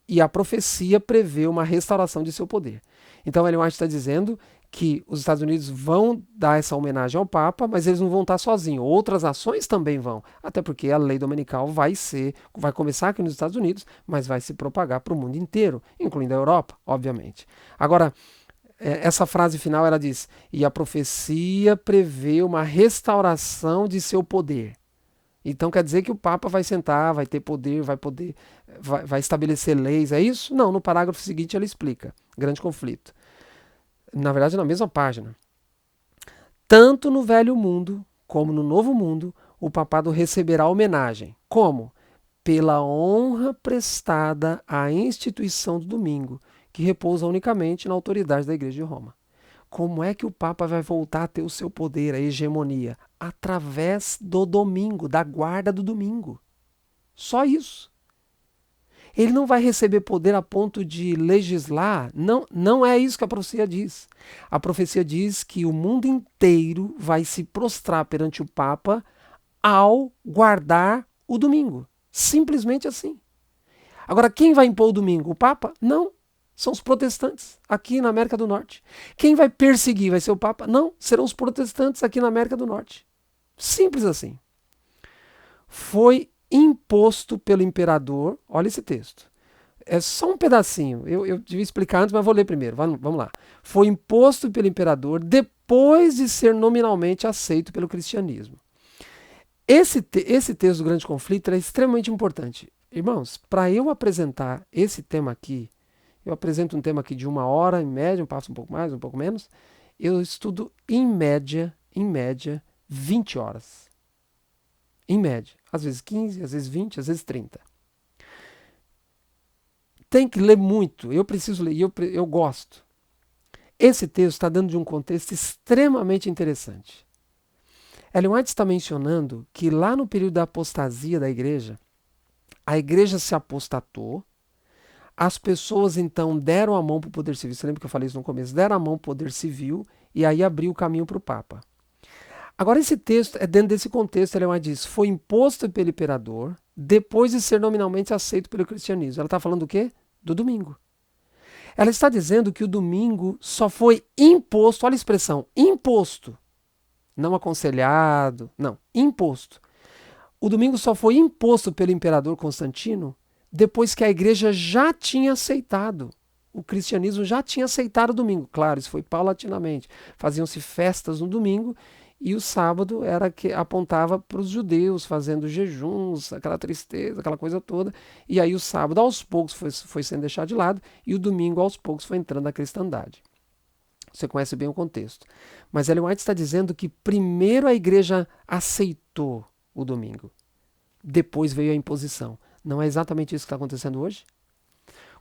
e a profecia prevê uma restauração de seu poder. Então, Ellen White está dizendo que os Estados Unidos vão dar essa homenagem ao Papa, mas eles não vão estar sozinhos. Outras nações também vão, até porque a lei dominical vai começar aqui nos Estados Unidos, mas vai se propagar para o mundo inteiro, incluindo a Europa, obviamente. Agora, essa frase final, ela diz, e a profecia prevê uma restauração de seu poder. Então quer dizer que o Papa vai sentar, vai ter poder, vai estabelecer leis, é isso? Não, no parágrafo seguinte ele explica. Grande conflito. Na verdade, na mesma página. Tanto no velho mundo como no novo mundo, o papado receberá homenagem. Como? Pela honra prestada à instituição do domingo, que repousa unicamente na autoridade da Igreja de Roma. Como é que o Papa vai voltar a ter o seu poder, a hegemonia? Através do domingo, da guarda do domingo. Só isso. Ele não vai receber poder a ponto de legislar. Não é isso que a profecia diz. A profecia diz que o mundo inteiro vai se prostrar perante o Papa ao guardar o domingo. Simplesmente assim. Agora, quem vai impor o domingo? O Papa? Não. São os protestantes aqui na América do Norte. Quem vai perseguir vai ser o Papa? Não, serão os protestantes aqui na América do Norte. Simples assim. Foi imposto pelo imperador, olha esse texto. É só um pedacinho, eu devia explicar antes, mas vou ler primeiro. Vamos lá. Foi imposto pelo imperador depois de ser nominalmente aceito pelo cristianismo. Esse texto do Grande Conflito é extremamente importante. Irmãos, para eu apresentar esse tema aqui, eu apresento um tema aqui de 1 hora, em média, passo um pouco mais, um pouco menos. Eu estudo, em média, 20 horas. Em média. Às vezes 15, às vezes 20, às vezes 30. Tem que ler muito. Eu preciso ler, eu gosto. Esse texto está dando de um contexto extremamente interessante. Ellen White está mencionando que lá no período da apostasia da igreja, a igreja se apostatou. As pessoas, então, deram a mão para o poder civil. Você lembra que eu falei isso no começo? Deram a mão para o poder civil e aí abriu o caminho para o Papa. Agora, esse texto é dentro desse contexto. Ela diz, foi imposto pelo imperador depois de ser nominalmente aceito pelo cristianismo. Ela está falando do quê? Do domingo. Ela está dizendo que o domingo só foi imposto, olha a expressão, imposto. Não aconselhado, não, imposto. O domingo só foi imposto pelo imperador Constantino depois que a igreja já tinha aceitado. O cristianismo já tinha aceitado o domingo. Claro, isso foi paulatinamente. Faziam-se festas no domingo e o sábado era que apontava para os judeus fazendo jejuns, aquela tristeza, aquela coisa toda. E aí o sábado aos poucos foi sendo deixado de lado e o domingo aos poucos foi entrando na cristandade. Você conhece bem o contexto. Mas Ellen White está dizendo que primeiro a igreja aceitou o domingo. Depois veio a imposição. Não é exatamente isso que está acontecendo hoje?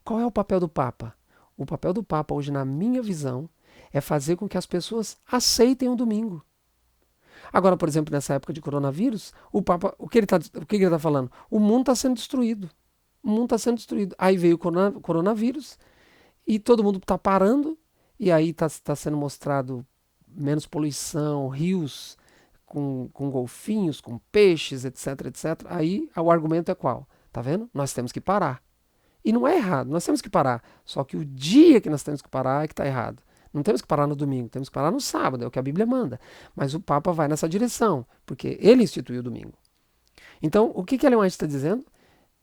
Qual é o papel do Papa? O papel do Papa hoje, na minha visão, é fazer com que as pessoas aceitem o domingo. Agora, por exemplo, nessa época de coronavírus, o Papa, o que ele está falando? O mundo está sendo destruído. O mundo está sendo destruído. Aí veio o coronavírus e todo mundo está parando e aí está sendo mostrado menos poluição, rios com golfinhos, com peixes, etc, etc. Aí o argumento é qual? Tá vendo? Nós temos que parar. E não é errado, nós temos que parar. Só que o dia que nós temos que parar é que está errado. Não temos que parar no domingo, temos que parar no sábado, é o que a Bíblia manda. Mas o Papa vai nessa direção, porque ele instituiu o domingo. Então, o que Ellen White está dizendo?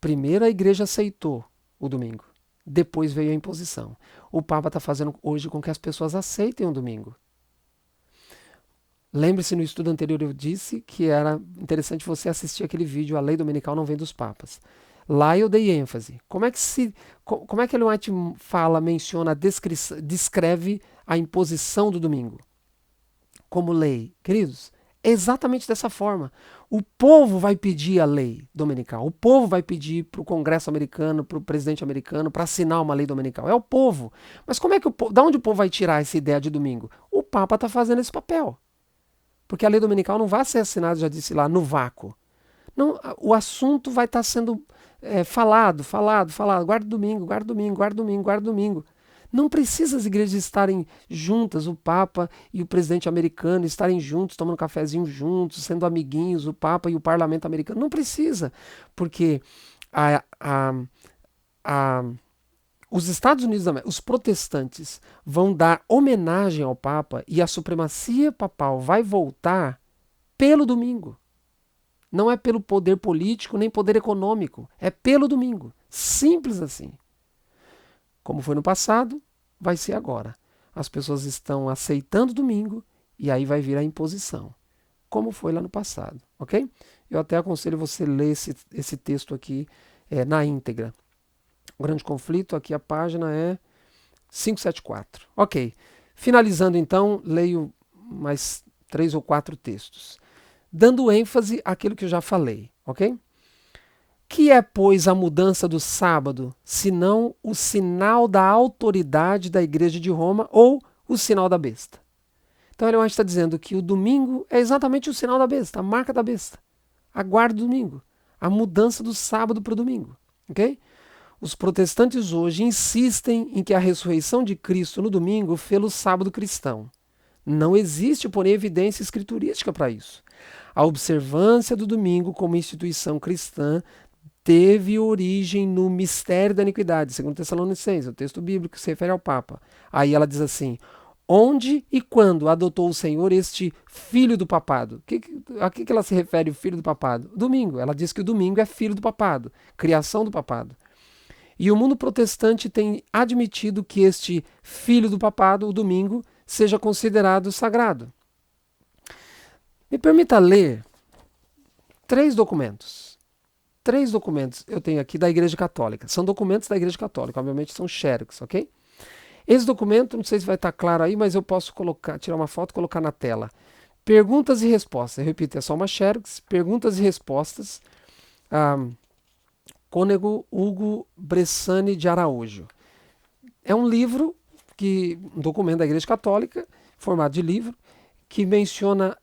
Primeiro a igreja aceitou o domingo, depois veio a imposição. O Papa está fazendo hoje com que as pessoas aceitem o domingo. Lembre-se, no estudo anterior eu disse que era interessante você assistir aquele vídeo, A Lei Dominical Não Vem dos Papas. Lá eu dei ênfase. Como é que Ellen White fala, menciona, descreve a imposição do domingo como lei? Queridos, é exatamente dessa forma. O povo vai pedir a lei dominical. O povo vai pedir para o Congresso americano, para o presidente americano, para assinar uma lei dominical. É o povo. Mas como é que da onde o povo vai tirar essa ideia de domingo? O Papa está fazendo esse papel. Porque a lei dominical não vai ser assinada, já disse lá, no vácuo. Não, o assunto vai estar sendo falado. Guarda domingo, guarda domingo, guarda domingo, guarda domingo. Não precisa as igrejas estarem juntas, o Papa e o presidente americano estarem juntos, tomando um cafezinho juntos, sendo amiguinhos, o Papa e o parlamento americano. Não precisa, porque os Estados Unidos da América, os protestantes, vão dar homenagem ao Papa e a supremacia papal vai voltar pelo domingo. Não é pelo poder político nem poder econômico, é pelo domingo. Simples assim. Como foi no passado, vai ser agora. As pessoas estão aceitando o domingo e aí vai vir a imposição. Como foi lá no passado, ok? Eu até aconselho você ler esse texto aqui na íntegra. O grande conflito, aqui a página é 574. Ok. Finalizando então, leio mais 3 ou 4 textos. Dando ênfase àquilo que eu já falei, ok? Que é, pois, a mudança do sábado, senão o sinal da autoridade da Igreja de Roma ou o sinal da besta? Então ele está dizendo que o domingo é exatamente o sinal da besta, a marca da besta. Aguarde o domingo, a mudança do sábado para o domingo, ok? Os protestantes hoje insistem em que a ressurreição de Cristo no domingo fez o sábado cristão. Não existe, porém, evidência escriturística para isso. A observância do domingo como instituição cristã teve origem no mistério da iniquidade, segundo Tessalonicenses, o texto bíblico que se refere ao Papa. Aí ela diz assim: onde e quando adotou o Senhor este filho do papado? A que ela se refere, o filho do papado? Domingo. Ela diz que o domingo é filho do papado, criação do papado. E o mundo protestante tem admitido que este filho do papado, o domingo, seja considerado sagrado. Me permita ler 3 documentos. 3 documentos eu tenho aqui da Igreja Católica. São documentos da Igreja Católica, obviamente são xerox, ok? Esse documento, não sei se vai estar claro aí, mas eu posso tirar uma foto e colocar na tela. Perguntas e respostas. Eu repito, é só uma xerox. Perguntas e respostas. Cônego Hugo Bressani de Araújo. É um livro, um documento da Igreja Católica, formato de livro, que menciona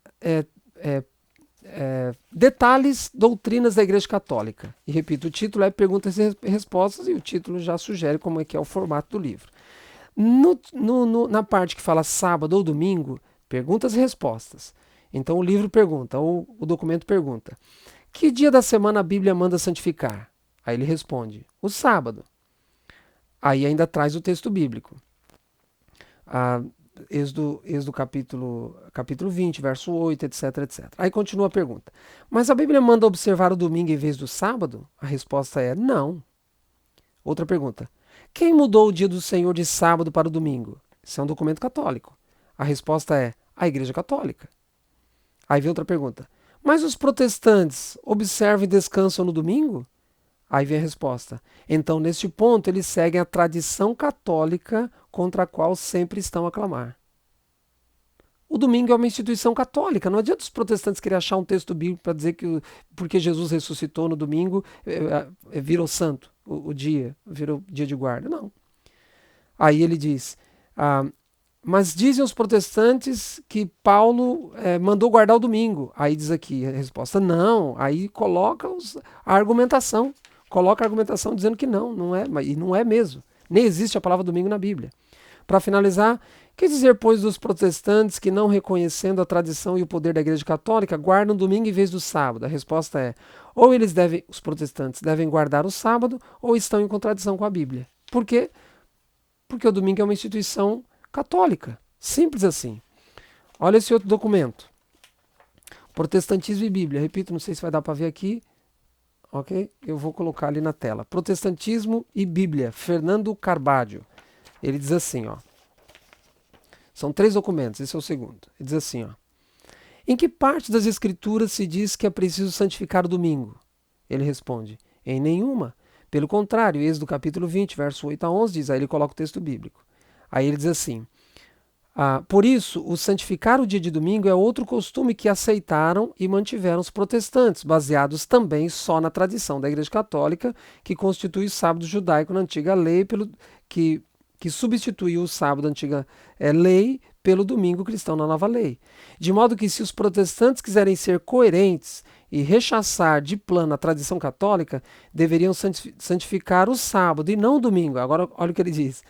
detalhes, doutrinas da Igreja Católica. E repito, o título é Perguntas e Respostas e o título já sugere como é que é o formato do livro. Na parte que fala sábado ou domingo, perguntas e respostas. Então o livro pergunta, ou o documento pergunta: que dia da semana a Bíblia manda santificar? Aí ele responde: o sábado. Aí ainda traz o texto bíblico. Êxodo capítulo 20, verso 8, etc, etc. Aí continua a pergunta: mas a Bíblia manda observar o domingo em vez do sábado? A resposta é não. Outra pergunta: quem mudou o dia do Senhor de sábado para o domingo? Isso é um documento católico. A resposta é a Igreja Católica. Aí vem outra pergunta: mas os protestantes observam e descansam no domingo? Aí vem a resposta: então, neste ponto, eles seguem a tradição católica contra a qual sempre estão a clamar. O domingo é uma instituição católica. Não adianta os protestantes querem achar um texto bíblico para dizer que porque Jesus ressuscitou no domingo, virou santo o dia, virou dia de guarda. Não. Aí ele diz: mas dizem os protestantes que Paulo mandou guardar o domingo. Aí diz aqui a resposta: não. Aí coloca a argumentação. Coloca a argumentação dizendo que não é, e não é mesmo. Nem existe a palavra domingo na Bíblia. Para finalizar, Que dizer, pois, dos protestantes que, não reconhecendo a tradição e o poder da Igreja Católica, guardam o domingo em vez do sábado? A resposta é: ou os protestantes devem guardar o sábado, ou estão em contradição com a Bíblia. Por quê? Porque o domingo é uma instituição católica. Simples assim. Olha esse outro documento. Protestantismo e Bíblia. Repito, não sei se vai dar para ver aqui. Ok? Eu vou colocar ali na tela. Protestantismo e Bíblia. Fernando Carvalho. Ele diz assim, ó. São 3 documentos, esse é o segundo. Ele diz assim, ó. Em que parte das Escrituras se diz que é preciso santificar o domingo? Ele responde, em nenhuma. Pelo contrário, Êxodo capítulo 20, verso 8 a 11 diz, aí ele coloca o texto bíblico. Aí ele diz assim, por isso, o santificar o dia de domingo é outro costume que aceitaram e mantiveram os protestantes, baseados também só na tradição da Igreja Católica, que constitui o sábado judaico na antiga lei, que substituiu o sábado da antiga lei pelo domingo cristão na nova lei. De modo que, se os protestantes quiserem ser coerentes e rechaçar de plano a tradição católica, deveriam santificar o sábado e não o domingo. Agora, olha o que ele diz.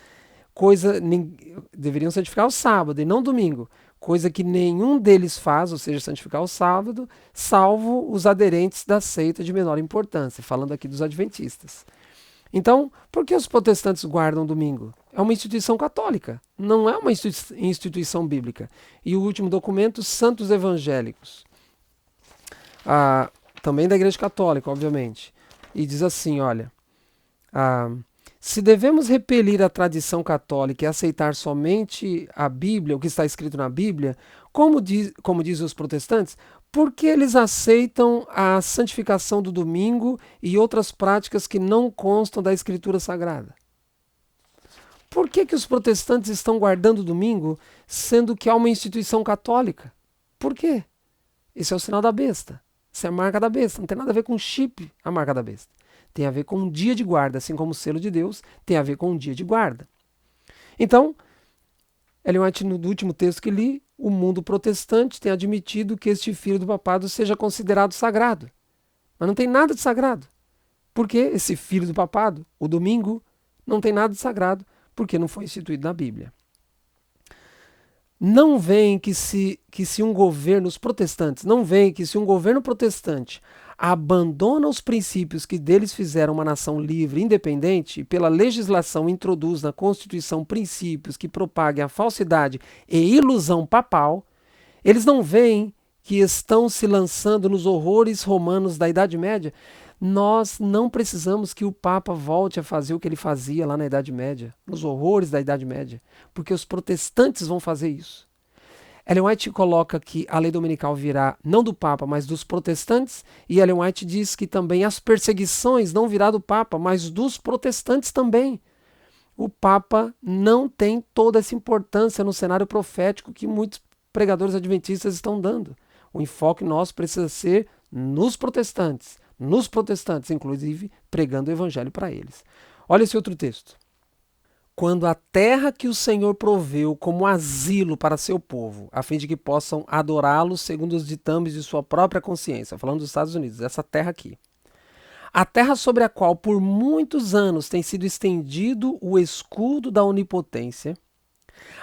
Deveriam santificar o sábado e não o domingo, coisa que nenhum deles faz, ou seja, santificar o sábado, salvo os aderentes da seita de menor importância, falando aqui dos adventistas. Então, por que os protestantes guardam o domingo? É uma instituição católica, não é uma instituição bíblica. E o último documento, Santos Evangélicos, também da Igreja Católica, obviamente, e diz assim, olha, se devemos repelir a tradição católica e aceitar somente a Bíblia, o que está escrito na Bíblia, como dizem os protestantes, por que eles aceitam a santificação do domingo e outras práticas que não constam da Escritura Sagrada? Por que os protestantes estão guardando o domingo, sendo que há uma instituição católica? Por quê? Esse é o sinal da besta. Isso é a marca da besta. Não tem nada a ver com chip, a marca da besta. Tem a ver com um dia de guarda, assim como o selo de Deus tem a ver com um dia de guarda. Então, Ellen White, no último texto que li, o mundo protestante tem admitido que este filho do papado seja considerado sagrado. Mas não tem nada de sagrado. Por que esse filho do papado, o domingo, não tem nada de sagrado? Porque não foi instituído na Bíblia. Não veem que se um governo, os protestantes, não veem que se um governo protestante abandona os princípios que deles fizeram uma nação livre e independente e pela legislação introduz na Constituição princípios que propaguem a falsidade e ilusão papal, eles não veem que estão se lançando nos horrores romanos da Idade Média. Nós não precisamos que o Papa volte a fazer o que ele fazia lá na Idade Média, nos horrores da Idade Média, porque os protestantes vão fazer isso. Ellen White coloca que a lei dominical virá não do Papa, mas dos protestantes, e Ellen White diz que também as perseguições não virá do Papa, mas dos protestantes também. O Papa não tem toda essa importância no cenário profético que muitos pregadores adventistas estão dando. O enfoque nosso precisa ser nos protestantes, inclusive pregando o evangelho para eles. Olha esse outro texto. Quando a terra que o Senhor proveu como asilo para seu povo, a fim de que possam adorá-lo segundo os ditames de sua própria consciência, falando dos Estados Unidos, essa terra aqui. A terra sobre a qual por muitos anos tem sido estendido o escudo da onipotência,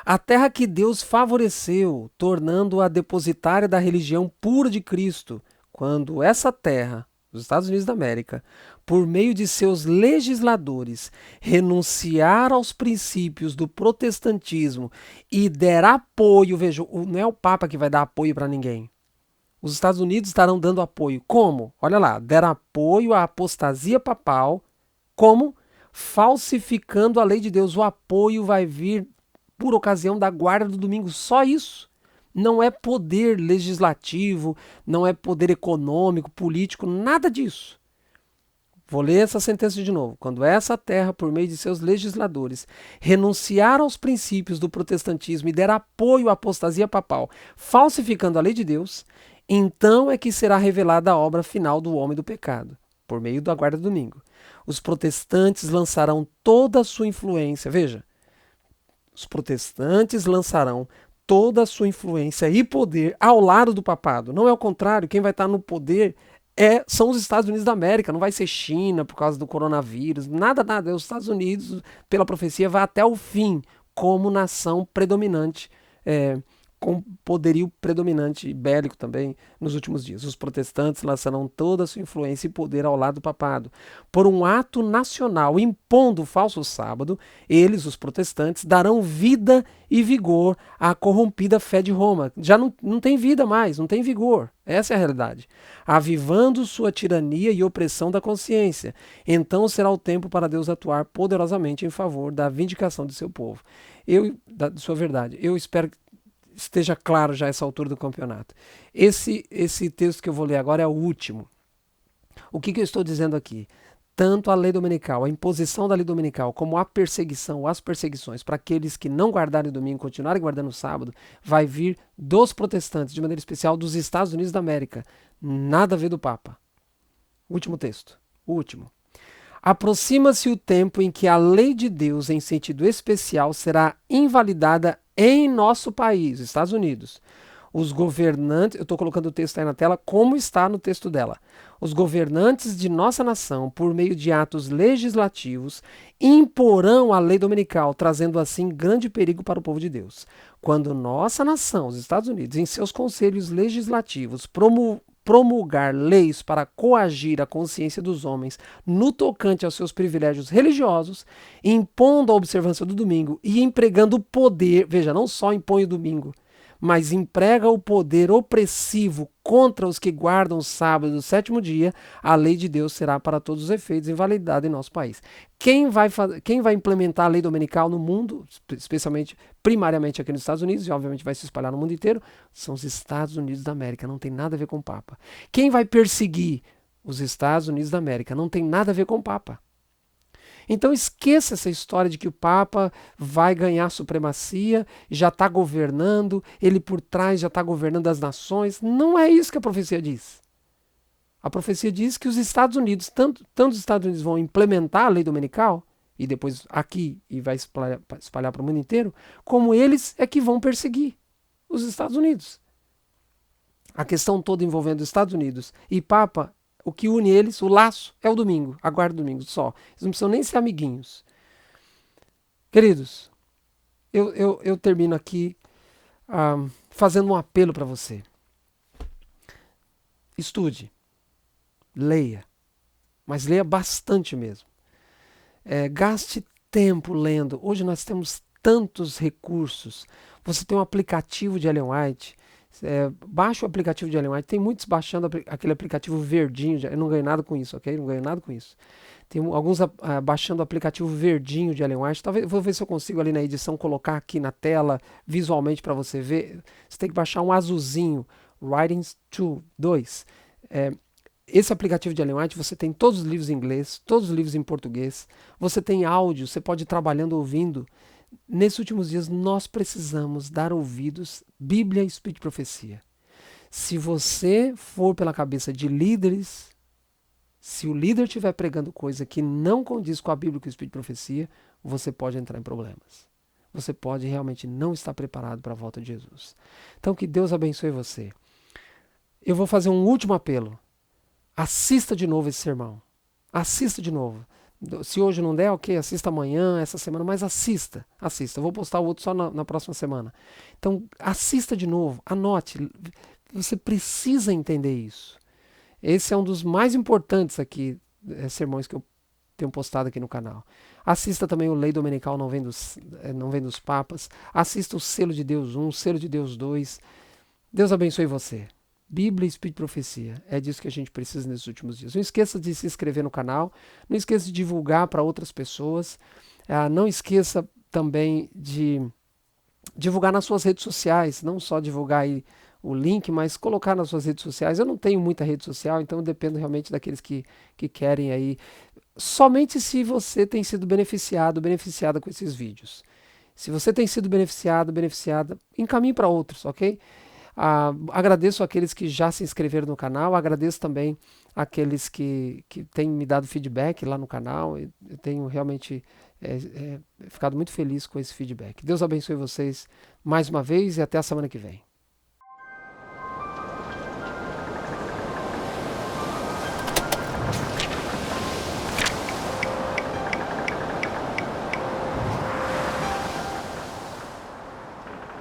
a terra que Deus favoreceu, tornando-a depositária da religião pura de Cristo, quando essa terra, os Estados Unidos da América, por meio de seus legisladores, renunciar aos princípios do protestantismo e der apoio, veja, não é o Papa que vai dar apoio para ninguém. Os Estados Unidos estarão dando apoio. Como? Olha lá, der apoio à apostasia papal, como? Falsificando a lei de Deus. O apoio vai vir por ocasião da guarda do domingo, só isso. Não é poder legislativo, não é poder econômico, político, nada disso. Vou ler essa sentença de novo. Quando essa terra, por meio de seus legisladores, renunciar aos princípios do protestantismo e der apoio à apostasia papal, falsificando a lei de Deus, então é que será revelada a obra final do homem do pecado, por meio da guarda do domingo. Os protestantes lançarão toda a sua influência, veja, os protestantes lançarão toda a sua influência e poder ao lado do papado. Não é o contrário, quem vai estar no poder são os Estados Unidos da América, não vai ser China por causa do coronavírus, nada, é os Estados Unidos, pela profecia, vai até o fim, como nação predominante, com poderio predominante bélico também nos últimos dias. Os protestantes lançarão toda a sua influência e poder ao lado do papado. Por um ato nacional impondo o falso sábado, eles, os protestantes, darão vida e vigor à corrompida fé de Roma. Já não tem vida mais, não tem vigor. Essa é a realidade. Avivando sua tirania e opressão da consciência. Então será o tempo para Deus atuar poderosamente em favor da vindicação de seu povo. De sua verdade. Eu espero que esteja claro já essa altura do campeonato. Esse texto que eu vou ler agora é o último. O que eu estou dizendo aqui? Tanto a lei dominical, a imposição da lei dominical, como a perseguição, as perseguições para aqueles que não guardarem o domingo, continuarem guardando o sábado, vai vir dos protestantes, de maneira especial dos Estados Unidos da América. Nada a ver do Papa. Último texto. O último. Aproxima-se o tempo em que a lei de Deus, em sentido especial, será invalidada em nosso país, Estados Unidos. Os governantes, eu estou colocando o texto aí na tela como está no texto dela. Os governantes de nossa nação, por meio de atos legislativos, imporão a lei dominical, trazendo assim grande perigo para o povo de Deus. Quando nossa nação, os Estados Unidos, em seus conselhos legislativos, promulgar leis para coagir a consciência dos homens no tocante aos seus privilégios religiosos, impondo a observância do domingo e empregando o poder, veja, não só impõe o domingo, mas emprega o poder opressivo contra os que guardam o sábado do sétimo dia, a lei de Deus será para todos os efeitos invalidada em nosso país. Quem vai implementar a lei dominical no mundo, especialmente, primariamente aqui nos Estados Unidos, e obviamente vai se espalhar no mundo inteiro, são os Estados Unidos da América, não tem nada a ver com o Papa. Quem vai perseguir os Estados Unidos da América, não tem nada a ver com o Papa. Então esqueça essa história de que o Papa vai ganhar supremacia, já está governando, ele por trás já está governando as nações. Não é isso que a profecia diz. A profecia diz que os Estados Unidos, tanto os Estados Unidos vão implementar a lei dominical, e depois aqui e vai espalhar para o mundo inteiro, como eles é que vão perseguir os Estados Unidos. A questão toda envolvendo os Estados Unidos e Papa, o que une eles, o laço, é o domingo. Aguarde o domingo só. Eles não precisam nem ser amiguinhos. Queridos, eu termino aqui fazendo um apelo para você. Estude. Leia. Mas leia bastante mesmo. Gaste tempo lendo. Hoje nós temos tantos recursos. Você tem um aplicativo de Ellen White. Baixa o aplicativo de Ellen White. Tem muitos baixando aquele aplicativo verdinho. Eu não ganho nada com isso, ok? Não ganho nada com isso. Tem alguns baixando o aplicativo verdinho de Ellen White. Talvez, vou ver se eu consigo ali na edição colocar aqui na tela visualmente para você ver. Você tem que baixar um azulzinho, Writings 2. Esse aplicativo de Ellen White, você tem todos os livros em inglês, todos os livros em português. Você tem áudio, você pode ir trabalhando ouvindo. Nesses últimos dias, nós precisamos dar ouvidos, Bíblia, Espírito e Profecia. Se você for pela cabeça de líderes, se o líder estiver pregando coisa que não condiz com a Bíblia e com o Espírito e Profecia, você pode entrar em problemas. Você pode realmente não estar preparado para a volta de Jesus. Então, que Deus abençoe você. Eu vou fazer um último apelo. Assista de novo esse sermão. Assista de novo. Se hoje não der, ok, assista amanhã, essa semana, mas assista. Eu vou postar o outro só na próxima semana. Então, assista de novo, anote. Você precisa entender isso. Esse é um dos mais importantes aqui, sermões que eu tenho postado aqui no canal. Assista também o Lei Dominical Não Vem dos Papas. Assista o Selo de Deus 1, o Selo de Deus 2. Deus abençoe você. Bíblia, Espírito e Profecia. É disso que a gente precisa nesses últimos dias. Não esqueça de se inscrever no canal. Não esqueça de divulgar para outras pessoas. Não esqueça também de divulgar nas suas redes sociais. Não só divulgar aí o link, mas colocar nas suas redes sociais. Eu não tenho muita rede social, então eu dependo realmente daqueles que querem aí. Somente se você tem sido beneficiada com esses vídeos. Se você tem sido beneficiada, encaminhe para outros, ok? Agradeço aqueles que já se inscreveram no canal, agradeço também aqueles que têm me dado feedback lá no canal. Eu tenho realmente ficado muito feliz com esse feedback. Deus abençoe vocês mais uma vez e até a semana que vem.